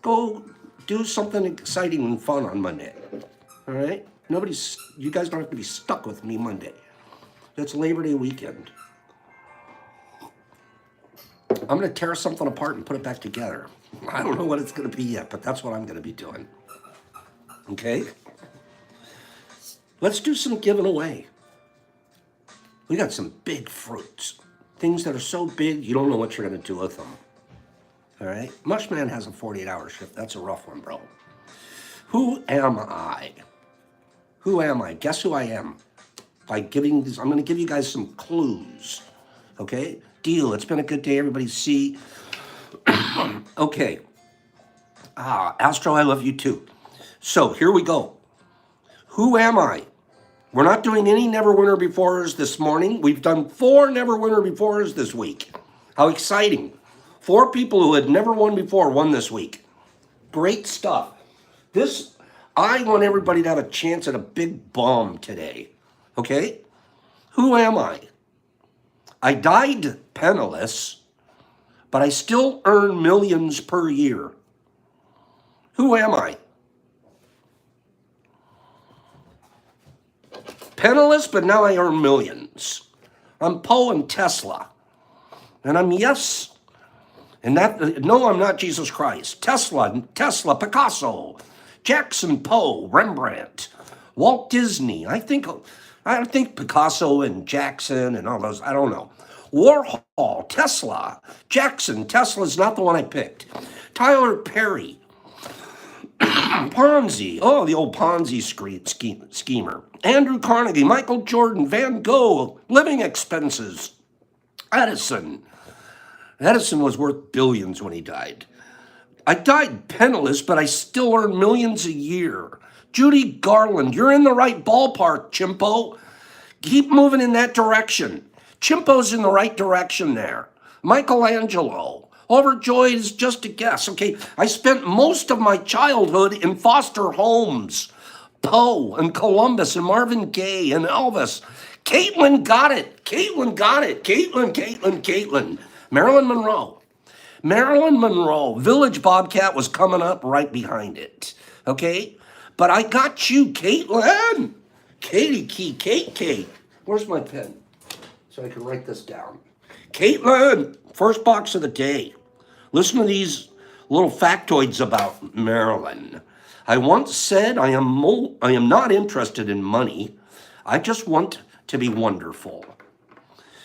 Go do something exciting and fun on Monday. All right? You guys don't have to be stuck with me Monday. It's Labor Day weekend. I'm going to tear something apart and put it back together. I don't know what it's going to be yet, but that's what I'm going to be doing. Okay? Let's do some giving away. We got some big fruits. Things that are so big, you don't know what you're going to do with them. All right? Mushman has a 48-hour shift. That's a rough one, bro. Who am I? Who am I? Guess who I am? By giving this, I'm going to give you guys some clues. Okay? Deal. It's been a good day, everybody. See. Okay. Astro, I love you too. So here we go. Who am I? We're not doing any Never Winner Beforers this morning. We've done 4 Never Winner Beforers this week. How exciting. 4 people who had never won before won this week. Great stuff. I want everybody to have a chance at a big bomb today. Okay? Who am I? I died penniless, but I still earn millions per year. Who am I? Penniless, but now I earn millions. I'm Poe and Tesla. And I'm yes. And no, I'm not Jesus Christ. Tesla, Picasso, Jackson Poe, Rembrandt, Walt Disney. I think Picasso and Jackson and all those, I don't know. Warhol, Tesla, Jackson. Tesla's not the one I picked. Tyler Perry. Ponzi. Oh, the old Ponzi schemer. Andrew Carnegie, Michael Jordan, Van Gogh, living expenses. Edison. Edison was worth billions when he died. I died penniless, but I still earn millions a year. Judy Garland, you're in the right ballpark, Chimpo. Keep moving in that direction. Chimpo's in the right direction there. Michelangelo. Overjoyed is just a guess. Okay, I spent most of my childhood in foster homes. Poe and Columbus and Marvin Gaye and Elvis. Caitlin got it. Caitlin. Marilyn Monroe. Village Bobcat was coming up right behind it. Okay? But I got you, Caitlin. Kate. Where's my pen? So I can write this down. Caitlin, first box of the day. Listen to these Little factoids about Marilyn. I once said, I am not interested in money. I just want to be wonderful.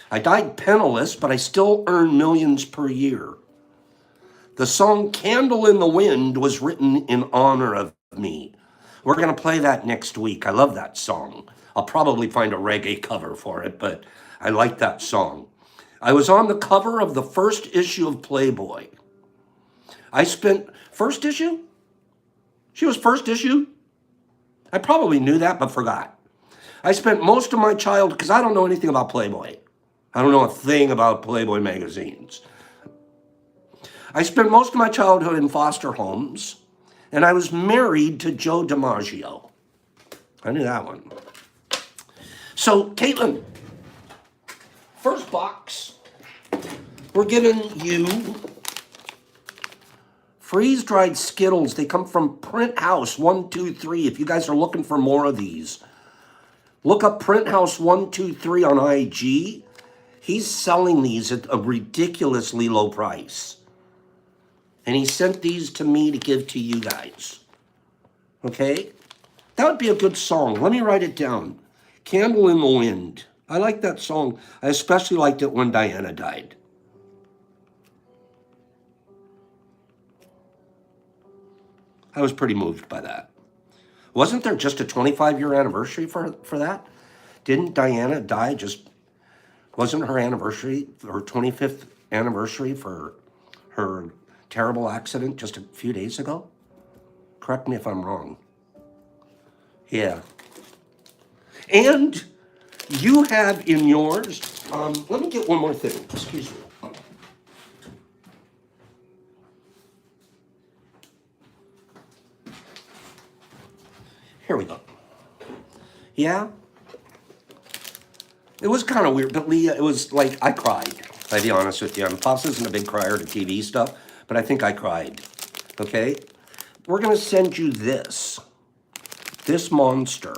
I died penniless, but I still earn millions per year. The song Candle in the Wind was written in honor of me. We're going to play that next week. I love that song. I'll probably find a reggae cover for it, but I like that song. I was on the cover of the first issue of Playboy. First issue? She was first issue? I probably knew that, but forgot. I spent most of my childhood, because I don't know anything about Playboy. I don't know a thing about Playboy magazines. I spent most of my childhood in foster homes, and I was married to Joe DiMaggio. I knew that one. So, Caitlin, first box, we're giving you freeze-dried Skittles. They come from Print House 123. If you guys are looking for more of these, look up Print House 123 on IG. He's selling these at a ridiculously low price. And he sent these to me to give to you guys. Okay? That would be a good song. Let me write it down. Candle in the Wind. I like that song. I especially liked it when Diana died. I was pretty moved by that. Wasn't there just a 25-year anniversary for that? Didn't Diana die wasn't her anniversary, her 25th anniversary for her terrible accident just a few days ago? Correct me if I'm wrong. Yeah. And you have in yours, let me get one more thing. Excuse me. Here we go. Yeah? It was kind of weird, but Leah, it was like, I cried, I'll be honest with you. Pops isn't a big crier to TV stuff, but I think I cried, okay? We're going to send you this monster,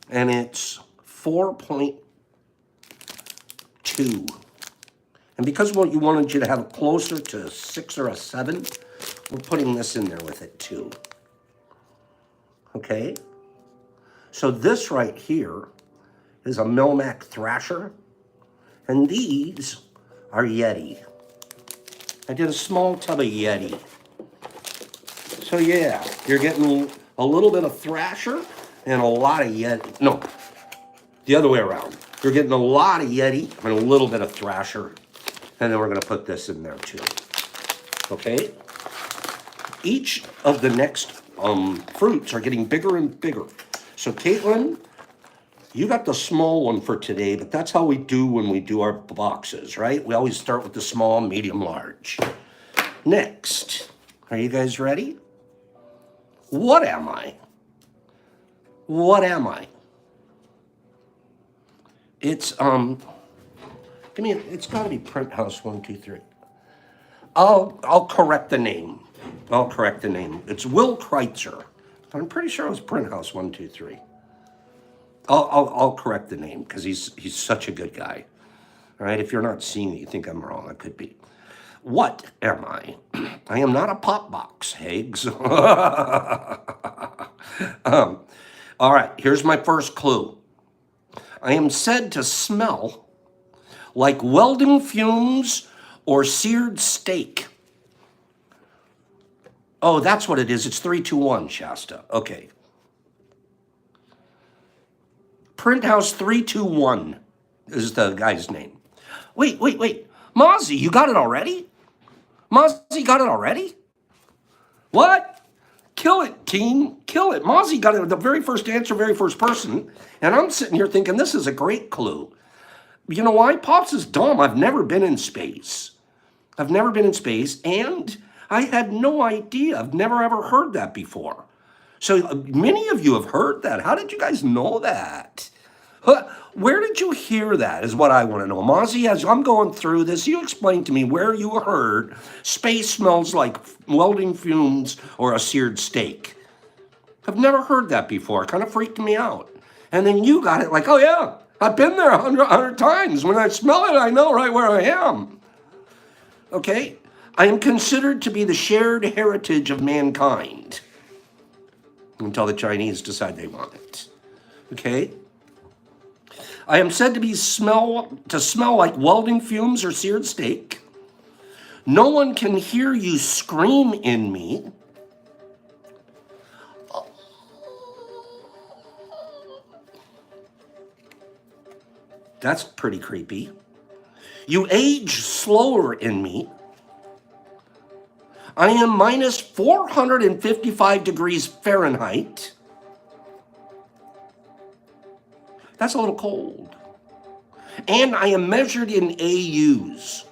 and it's 4.2. And because you wanted you to have it closer to 6 or a 7, we're putting this in there with it too. Okay? So this right here is a Milmac Thrasher, and these are Yeti. I did a small tub of Yeti. So yeah, you're getting a little bit of Thrasher and a lot of Yeti. No, the other way around. You're getting a lot of Yeti and a little bit of Thrasher, and then we're going to put this in there too. Okay? Each of the next fruits are getting bigger and bigger. So Caitlin, you got the small one for today, but that's how we do when we do our boxes, right? We always start with the small, medium, large. Next, are you guys ready? What am I? What am I? It's, it's gotta be Print House 123. I'll correct the name. It's Will Kreitzer. I'm pretty sure it was Print House 123. I'll correct the name because he's such a good guy. All right, if you're not seeing it, you think I'm wrong. I could be. What am I? I am not a pop box, Hags. All right, here's my first clue. I am said to smell like welding fumes or seared steak. Oh, that's what it is. It's 321, Shasta. Okay. Print House 321 is the guy's name. Wait. Mozzie, you got it already? Mozzie got it already? What? Kill it, team. Kill it. Mozzie got it the very first answer, very first person. And I'm sitting here thinking this is a great clue. You know why? Pops is dumb. I've never been in space. And I had no idea. I've never ever heard that before. So many of you have heard that. How did you guys know that? Where did you hear that is what I want to know. Mozzie, as I'm going through this, you explain to me where you heard space smells like welding fumes or a seared steak. I've never heard that before. It kind of freaked me out. And then you got it like, oh yeah, I've been there 100 times. When I smell it, I know right where I am. Okay? I am considered to be the shared heritage of mankind until the Chinese decide they want it. Okay? I am said to smell like welding fumes or seared steak. No one can hear you scream in me. That's pretty creepy. You age slower in me. I am minus 455 degrees Fahrenheit. That's a little cold. And I am measured in AUs.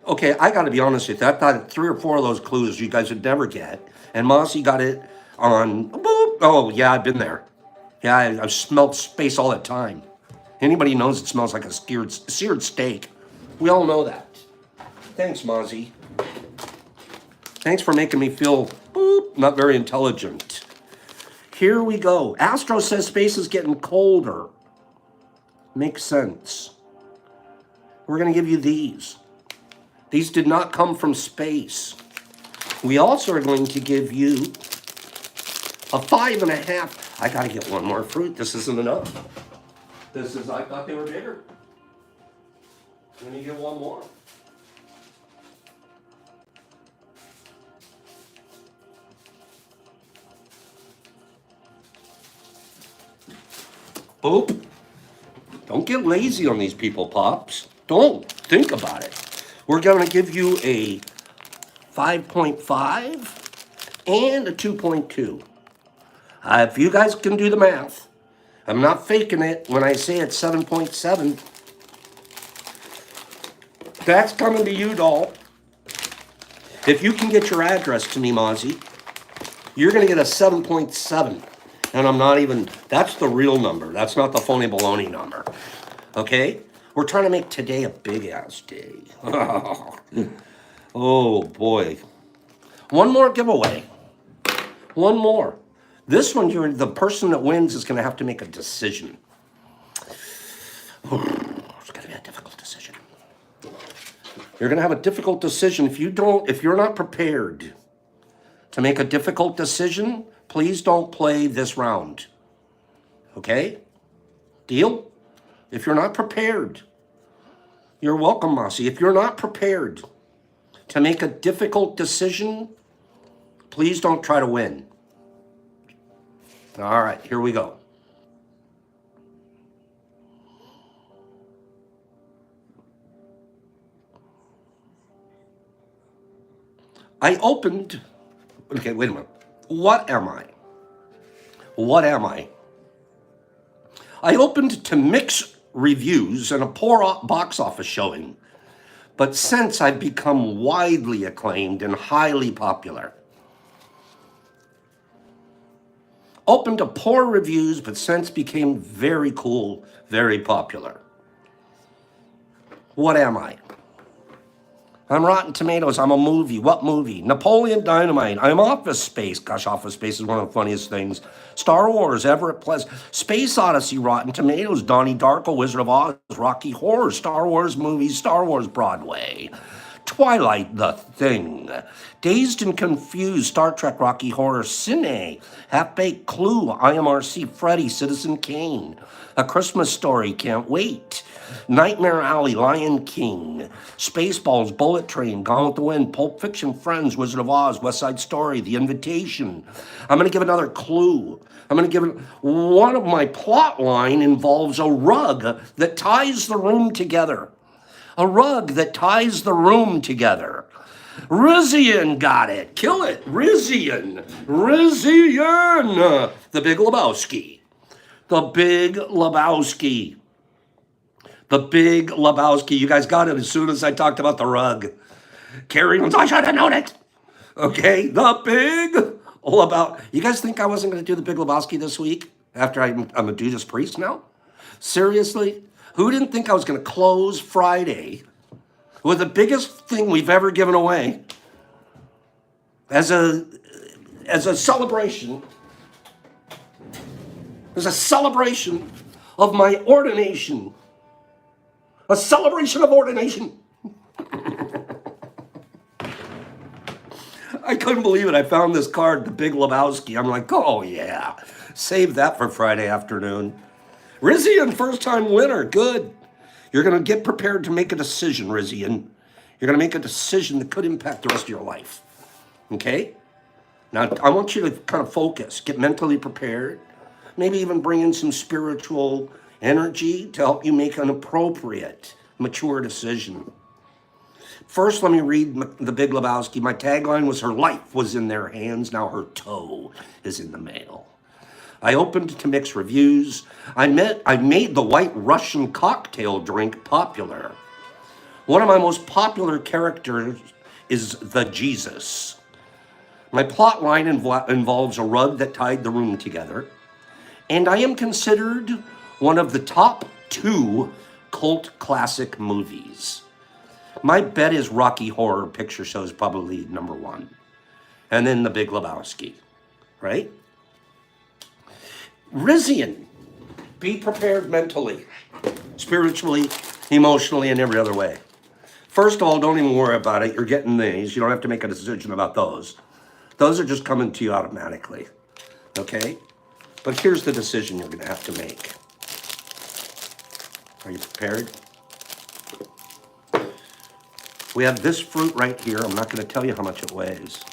Okay, I got to be honest with you. I thought 3 or 4 of those clues you guys would never get. And Mossy got it on, boop. Oh, yeah, I've been there. Yeah, I've smelled space all the time. Anybody knows it smells like a seared steak. We all know that. Thanks, Mozzie. Thanks for making me feel, boop, not very intelligent. Here we go. Astro says space is getting colder. Makes sense. We're going to give you these. These did not come from space. We also are going to give you a 5.5. I got to get one more fruit. This isn't enough. I thought they were bigger. I'm going to get one more. Boop. Don't get lazy on these people, Pops. Don't. Think about it. We're going to give you a 5.5 and a 2.2. If you guys can do the math, I'm not faking it when I say it's 7.7. That's coming to you, doll. If you can get your address to me, Mozzie, you're going to get a 7.7. And I'm not even, that's the real number. That's not the phony baloney number. Okay? We're trying to make today a big-ass day. Oh, boy. One more giveaway. One more. This one, the person that wins is going to have to make a decision. It's going to be a difficult decision. You're going to have a difficult decision. If you're not prepared to make a difficult decision, please don't play this round. Okay? Deal? If you're not prepared, you're welcome, Mossy. If you're not prepared to make a difficult decision, please don't try to win. All right, here we go. I opened, okay, wait a minute. What am I? What am I? I opened to mixed reviews and a poor box office showing, but since I've become widely acclaimed and highly popular. Opened to poor reviews, but since became very cool, very popular. What am I? I'm Rotten Tomatoes. I'm a movie. What movie? Napoleon Dynamite. I'm Office Space. Gosh, Office Space is one of the funniest things. Star Wars, Everett Pleasant. Space Odyssey, Rotten Tomatoes. Donnie Darko, Wizard of Oz, Rocky Horror, Star Wars movies, Star Wars Broadway. Twilight, The Thing. Dazed and Confused, Star Trek, Rocky Horror, Cine. Half-Baked Clue, IMRC, Freddy, Citizen Kane. A Christmas Story, Can't Wait. Nightmare Alley, Lion King, Spaceballs, Bullet Train, Gone with the Wind, Pulp Fiction, Friends, Wizard of Oz, West Side Story, The Invitation. I'm going to give another clue. I'm going to give one of my plot line involves a rug that ties the room together. A rug that ties the room together. Rizian got it. Kill it. Rizian. Rizian. The Big Lebowski. The Big Lebowski. The Big Lebowski. You guys got it as soon as I talked about the rug. Carrie Owens, I should have known it. Okay, The Big Lebowski. You guys think I wasn't going to do The Big Lebowski this week after I'm a Judas Priest now? Seriously? Who didn't think I was going to close Friday with the biggest thing we've ever given away as a celebration? As a celebration of my ordination A celebration of ordination. I couldn't believe it. I found this card, The Big Lebowski. I'm like, oh yeah, save that for Friday afternoon. Rizian, first time winner, good. You're going to get prepared to make a decision, Rizian. You're going to make a decision that could impact the rest of your life. Okay? Now, I want you to kind of focus, get mentally prepared, maybe even bring in some spiritual energy to help you make an appropriate, mature decision. First, let me read The Big Lebowski. My tagline was, her life was in their hands, now her toe is in the mail. I opened to mixed reviews. I made the White Russian cocktail drink popular. One of my most popular characters is the Jesus. My plot line involves a rug that tied the room together, and I am considered one of the top 2 cult classic movies. My bet is Rocky Horror Picture Show is probably number 1, and then The Big Lebowski, right? Rizian, be prepared mentally, spiritually, emotionally, and every other way. First of all, don't even worry about it. You're getting these. You don't have to make a decision about those. Those are just coming to you automatically, okay? But here's the decision you're going to have to make. Are you prepared? We have this fruit right here. I'm not going to tell you how much it weighs.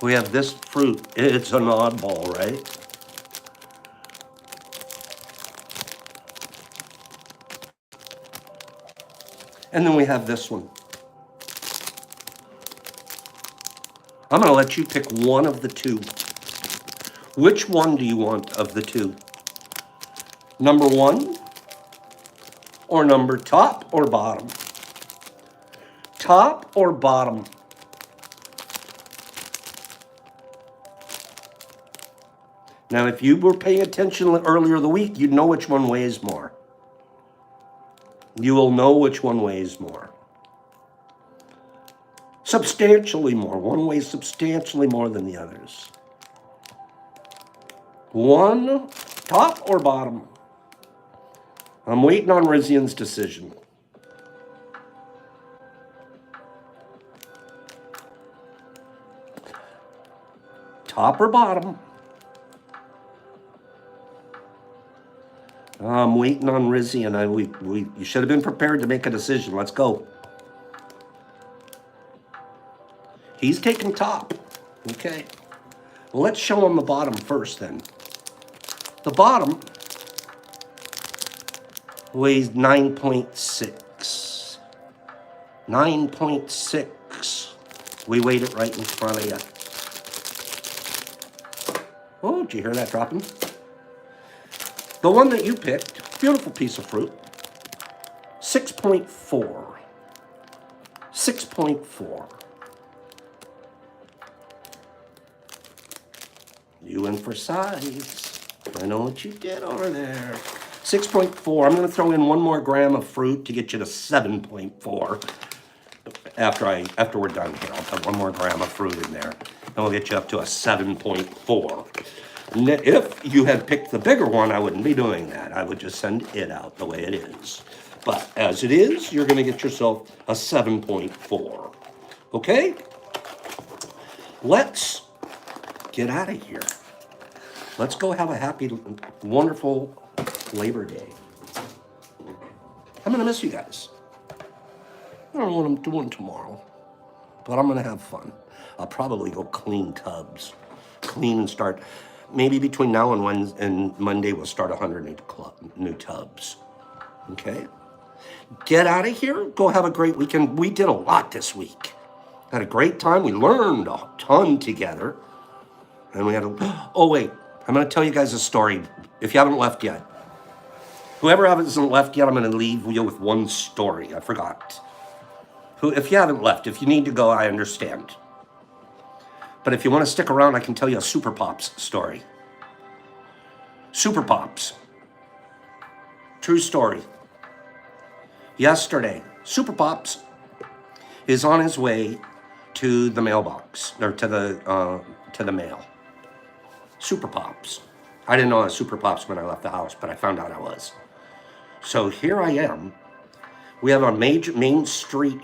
We have this fruit. It's an oddball, right? And then we have this one. I'm going to let you pick one of the 2. Which one do you want of the 2? Number 1 or number top or bottom? Top or bottom? Now, if you were paying attention earlier in the week, you'd know which one weighs more. You will know which one weighs more. Substantially more. One weighs substantially more than the others. One, top or bottom? I'm waiting on Rizian's decision. Top or bottom? I'm waiting on Rizian. You should have been prepared to make a decision. Let's go. He's taking top. Okay. Well, let's show him the bottom first then. The bottom weighs 9.6. 9.6. We weighed it right in front of you. Oh, did you hear that dropping? The one that you picked, beautiful piece of fruit, 6.4. 6.4. You went for size. I know what you did over there. 6.4. I'm going to throw in 1 more gram of fruit to get you to 7.4. After we're done here, I'll put 1 more gram of fruit in there, and we'll get you up to a 7.4. If you had picked the bigger one, I wouldn't be doing that. I would just send it out the way it is. But as it is, you're going to get yourself a 7.4. Okay? Let's get out of here. Let's go have a happy, wonderful Labor Day. I'm going to miss you guys. I don't know what I'm doing tomorrow, but I'm going to have fun. I'll probably go clean tubs. Clean and start. Maybe between now and Wednesday and Monday, we'll start 100 new tubs. Okay? Get out of here. Go have a great weekend. We did a lot this week. Had a great time. We learned a ton together. And we had a... Oh, wait. I'm going to tell you guys a story. If you haven't left yet. Whoever hasn't left yet, I'm going to leave you with one story. I forgot. If you haven't left, if you need to go, I understand. But if you want to stick around, I can tell you a Super Pops story. Super Pops. True story. Yesterday, Super Pops is on his way to the mailbox, or to the mail. Super Pops. I didn't know I was Super Pops when I left the house, but I found out I was. So here I am, We have a major main street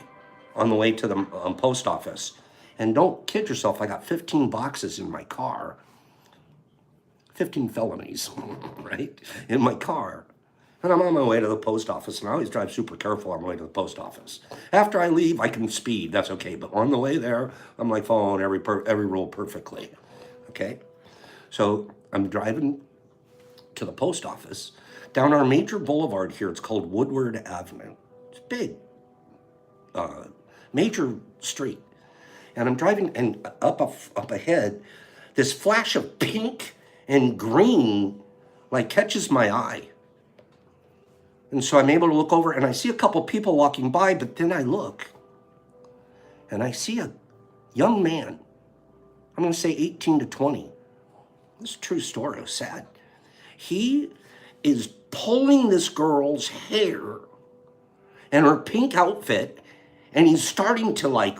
on the way to the post office. And don't kid yourself, I got 15 boxes in my car. 15 felonies, right? In my car. And I'm on my way to the post office, and I always drive super careful on my way to the post office. After I leave, I can speed, that's okay. But on the way there, I'm like following every rule perfectly, okay? So I'm driving to the post office. Down our major boulevard here, it's called Woodward Avenue. It's big, major street. And I'm driving, and up ahead, this flash of pink and green like catches my eye. And so I'm able to look over, and I see a couple people walking by, but then I look and I see a young man. I'm going to say 18 to 20. This is a true story. It was sad. He is pulling this girl's hair and her pink outfit, and he's starting to like,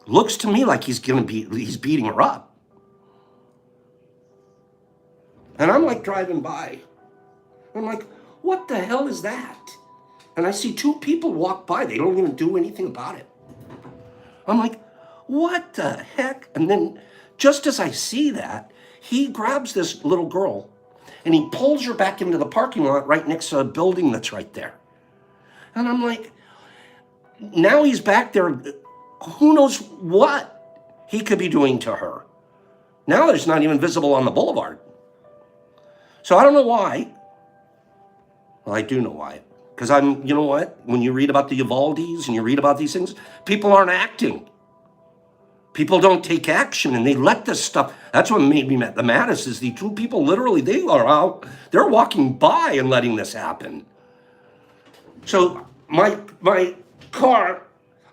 looks to me like he's beating her up. And I'm like driving by. I'm like, what the hell is that? And I see two people walk by. They don't even do anything about it. I'm like, what the heck? And then just as I see that, he grabs this little girl and he pulls her back into the parking lot right next to a building that's right there. And I'm like, now he's back there. Who knows what he could be doing to her? Now it's not even visible on the boulevard. So I don't know why. Well, I do know why. Because you know what? When you read about the Uvaldes and you read about these things, people aren't acting. People don't take action, and they let this stuff. That's what made me the maddest is the two people literally, they are out, they're walking by and letting this happen. So my car,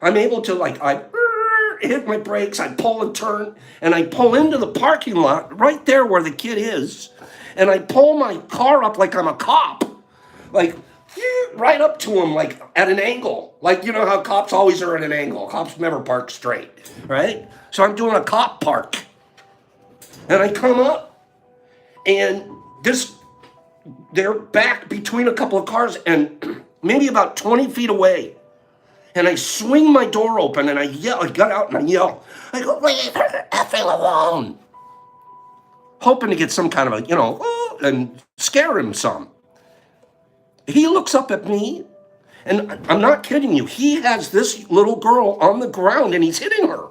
I'm able to I hit my brakes, I pull and turn, and I pull into the parking lot right there where the kid is, and I pull my car up like I'm a cop, like right up to him, like at an angle. Like, you know how cops always are at an angle. Cops never park straight, right? So I'm doing a cop park. And I come up, and they're back between a couple of cars and maybe about 20 feet away. And I swing my door open and I yell, I got out and I yell. I go, leave her effing alone. Hoping to get some kind of and scare him some. He looks up at me, and I'm not kidding you. He has this little girl on the ground, and he's hitting her.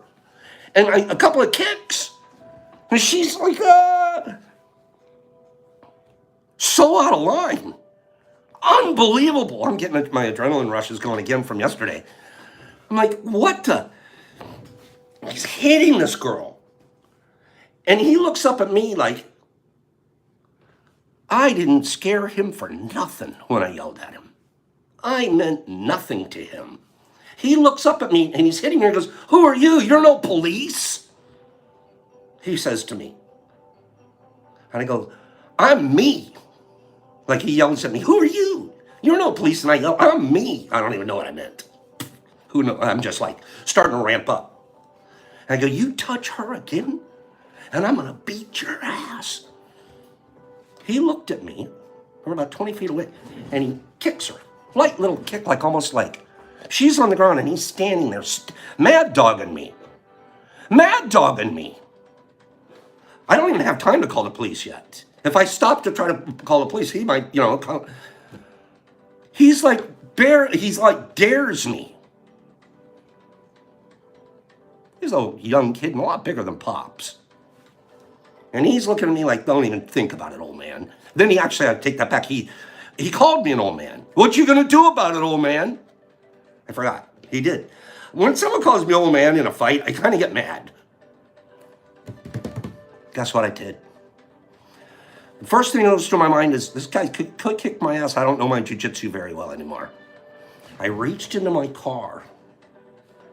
And a couple of kicks. And she's like, so out of line. Unbelievable. I'm getting my adrenaline rush is going again from yesterday. I'm like, what the? He's hitting this girl. And he looks up at me like, I didn't scare him for nothing when I yelled at him. I meant nothing to him. He looks up at me and he's hitting her and goes, who are you? You're no police. He says to me. And I go, I'm me. Like he yells at me, who are you? You're no police. And I yell, I'm me. I don't even know what I meant. Who knows? I'm just like starting to ramp up. And I go, you touch her again? And I'm going to beat your ass. He looked at me, we're about 20 feet away, and he kicks her. Light little kick, like almost like she's on the ground and he's standing there, mad dogging me. Mad dogging me. I don't even have time to call the police yet. If I stop to try to call the police, he might, he's like dares me. He's a young kid and a lot bigger than Pops. And he's looking at me like, don't even think about it, old man. Then he actually, I take that back. He called me an old man. What you gonna do about it, old man? I forgot. He did. When someone calls me old man in a fight, I kind of get mad. Guess what I did? The first thing that goes through my mind is, this guy could kick my ass. I don't know my jiu-jitsu very well anymore. I reached into my car.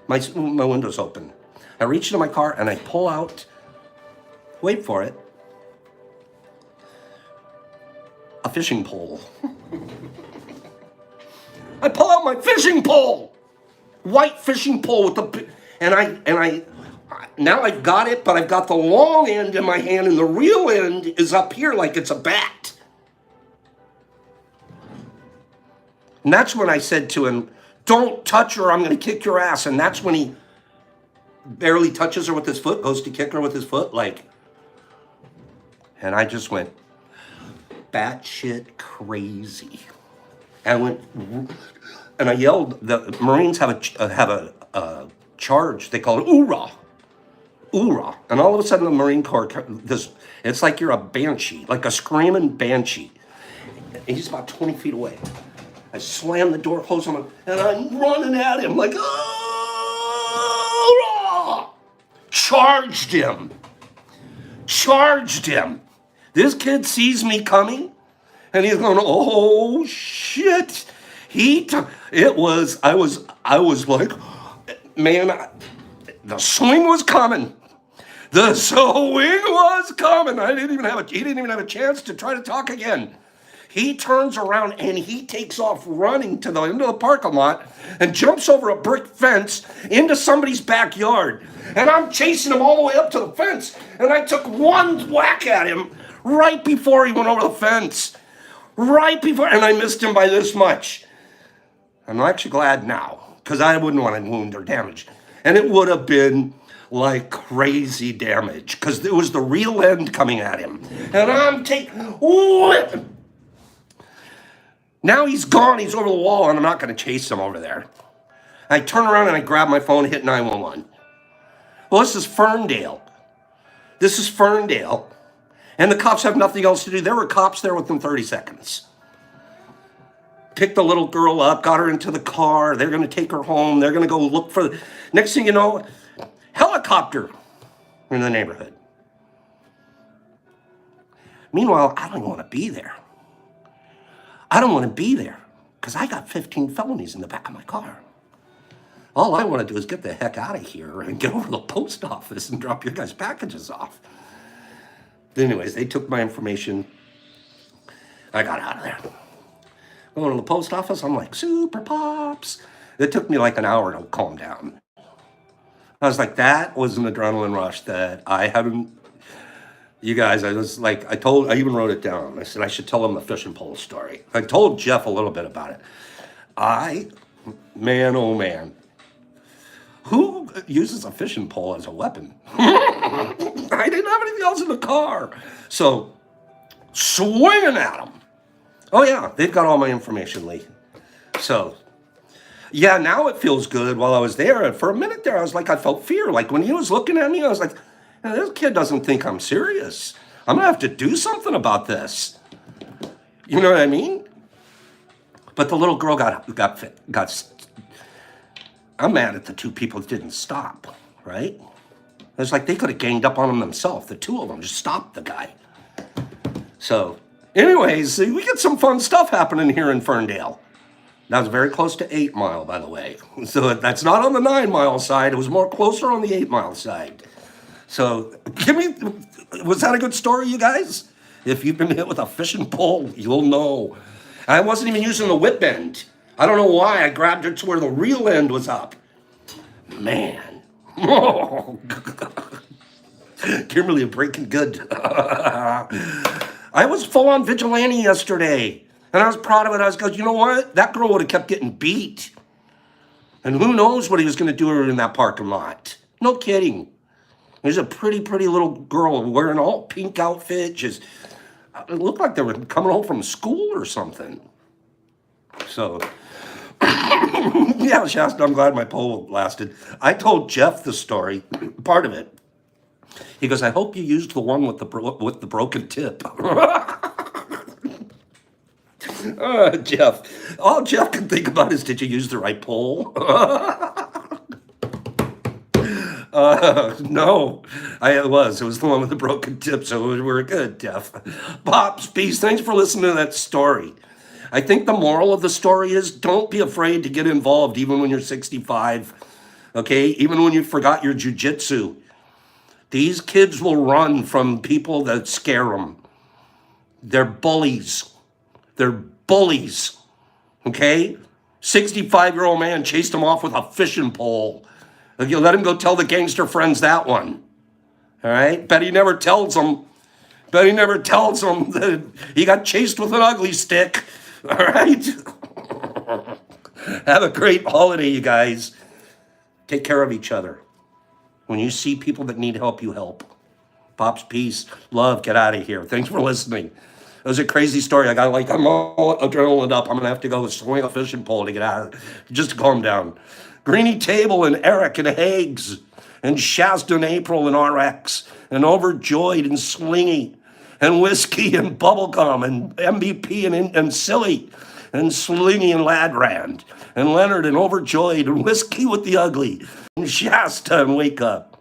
My window's open. I reach into my car and I pull out, wait for it, a fishing pole. I pull out my fishing pole, white fishing pole with the, and I now I've got it, but I've got the long end in my hand and the real end is up here like it's a bat. And that's when I said to him, don't touch her, I'm going to kick your ass. And that's when he barely touches her with his foot, goes to kick her with his foot, like, and I just went batshit crazy. And I went, and I yelled, the Marines have a charge, they call it oorah, oorah. And all of a sudden the Marine Corps, it's like you're a banshee, like a screaming banshee. And he's about 20 feet away. I slammed the door closed on him, and I'm running at him like, oh! Charged him. This kid sees me coming, and he's going, oh shit. I was like, man, the swing was coming. He didn't even have a chance to try to talk again. He turns around and he takes off running to the end of the parking lot and jumps over a brick fence into somebody's backyard. And I'm chasing him all the way up to the fence. And I took one whack at him right before he went over the fence. And I missed him by this much. I'm actually glad now, because I wouldn't want to wound or damage. And it would have been like crazy damage, because it was the real end coming at him. And I'm taking... Now he's gone, he's over the wall, and I'm not going to chase him over there. I turn around and I grab my phone and hit 911. Well, this is Ferndale. And the cops have nothing else to do. There were cops there within 30 seconds. Picked the little girl up, got her into the car. They're going to take her home. They're going to go look for... Next thing you know, helicopter in the neighborhood. Meanwhile, I don't want to be there. Because I got 15 felonies in the back of my car. All I want to do is get the heck out of here and get over to the post office and drop your guys' packages off. But anyways, they took my information. I got out of there. Going to the post office, I'm like, super pops. It took me like an hour to calm down. I was like, that was an adrenaline rush that I haven't... You guys, I was like, I even wrote it down. I said, I should tell them the fishing pole story. I told Jeff a little bit about it. Man, oh man. Who uses a fishing pole as a weapon? I didn't have anything else in the car. So, swinging at them. Oh yeah, they've got all my information, Lee. So, yeah, now it feels good. While I was there, for a minute there, I was like, I felt fear. Like when he was looking at me, I was like, this kid doesn't think I'm serious. I'm gonna have to do something about this. You know what I mean? But the little girl got. I'm mad at the two people that didn't stop. Right? It's like they could have ganged up on him themselves. The two of them just stopped the guy. So, anyways, we get some fun stuff happening here in Ferndale. That was very close to 8 Mile, by the way. So that's not on the 9 Mile side. It was more closer on the 8 Mile side. So, was that a good story, you guys? If you've been hit with a fishing pole, you'll know. I wasn't even using the whip end. I don't know why. I grabbed it to where the real end was up. Man. Oh, Kimberly, breaking good. I was full on vigilante yesterday. And I was proud of it. I was going, you know what? That girl would have kept getting beat. And who knows what he was going to do to her in that parking lot. No kidding. There's a pretty little girl wearing all pink outfit. Just, it looked like they were coming home from school or something. So, yeah, Shasta, I'm glad my pole lasted. I told Jeff the story, part of it. He goes, I hope you used the one with the broken tip. Jeff. All Jeff can think about is, did you use the right pole? No, it was the one with the broken tip, so we're good, Jeff. Pops, peace, thanks for listening to that story. I think the moral of the story is don't be afraid to get involved even when you're 65, okay? Even when you forgot your jujitsu. These kids will run from people that scare them. They're bullies. Okay? 65-year-old man chased him off with a fishing pole. You let him go tell the gangster friends that one. All right? Bet he never tells them that he got chased with an ugly stick. All right? Have a great holiday, you guys. Take care of each other. When you see people that need help, you help. Pops, peace, love, get out of here. Thanks for listening. It was a crazy story. I'm all adrenaline up. I'm going to have to go swing a fishing pole to get out of it, just to calm down. Greeny Table and Eric and Hags and Shasta and April and RX and Overjoyed and Slingy and Whiskey and Bubblegum and MVP and Silly and Slingy and Ladrand and Leonard and Overjoyed and Whiskey with the Ugly and Shasta and Wake Up.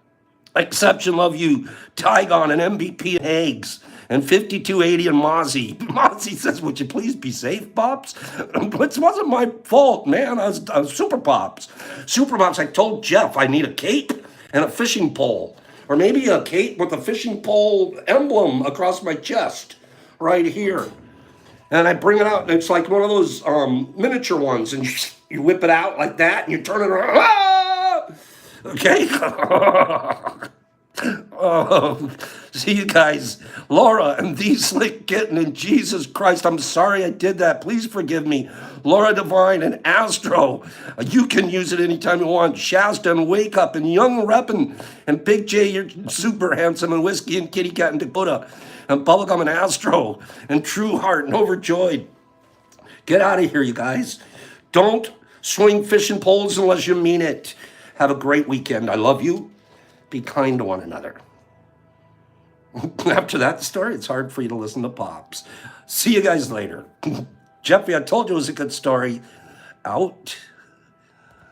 Exception Love You, Tygon and MVP and Hags and 5280 and Mozzie. Mozzie says, would you please be safe, Pops? It wasn't my fault, man. I was Super Pops. Super Pops, I told Jeff I need a cape and a fishing pole. Or maybe a cape with a fishing pole emblem across my chest right here. And I bring it out, and it's like one of those miniature ones, and you whip it out like that, and you turn it around. Ah! Okay? Oh, see you guys. Laura and the Slick Kitten and Jesus Christ, I'm sorry I did that. Please forgive me. Laura Divine and Astro. You can use it anytime you want. Shasta and Wake Up and Young Reppin' and Big J, you're super handsome, and Whiskey and Kitty Cat and Dakota and Bubblegum and Astro and True Heart and Overjoyed. Get out of here, you guys. Don't swing fishing poles unless you mean it. Have a great weekend. I love you. Be kind to one another. After that story, it's hard for you to listen to Pops. See you guys later. Jeffrey, I told you it was a good story. Out.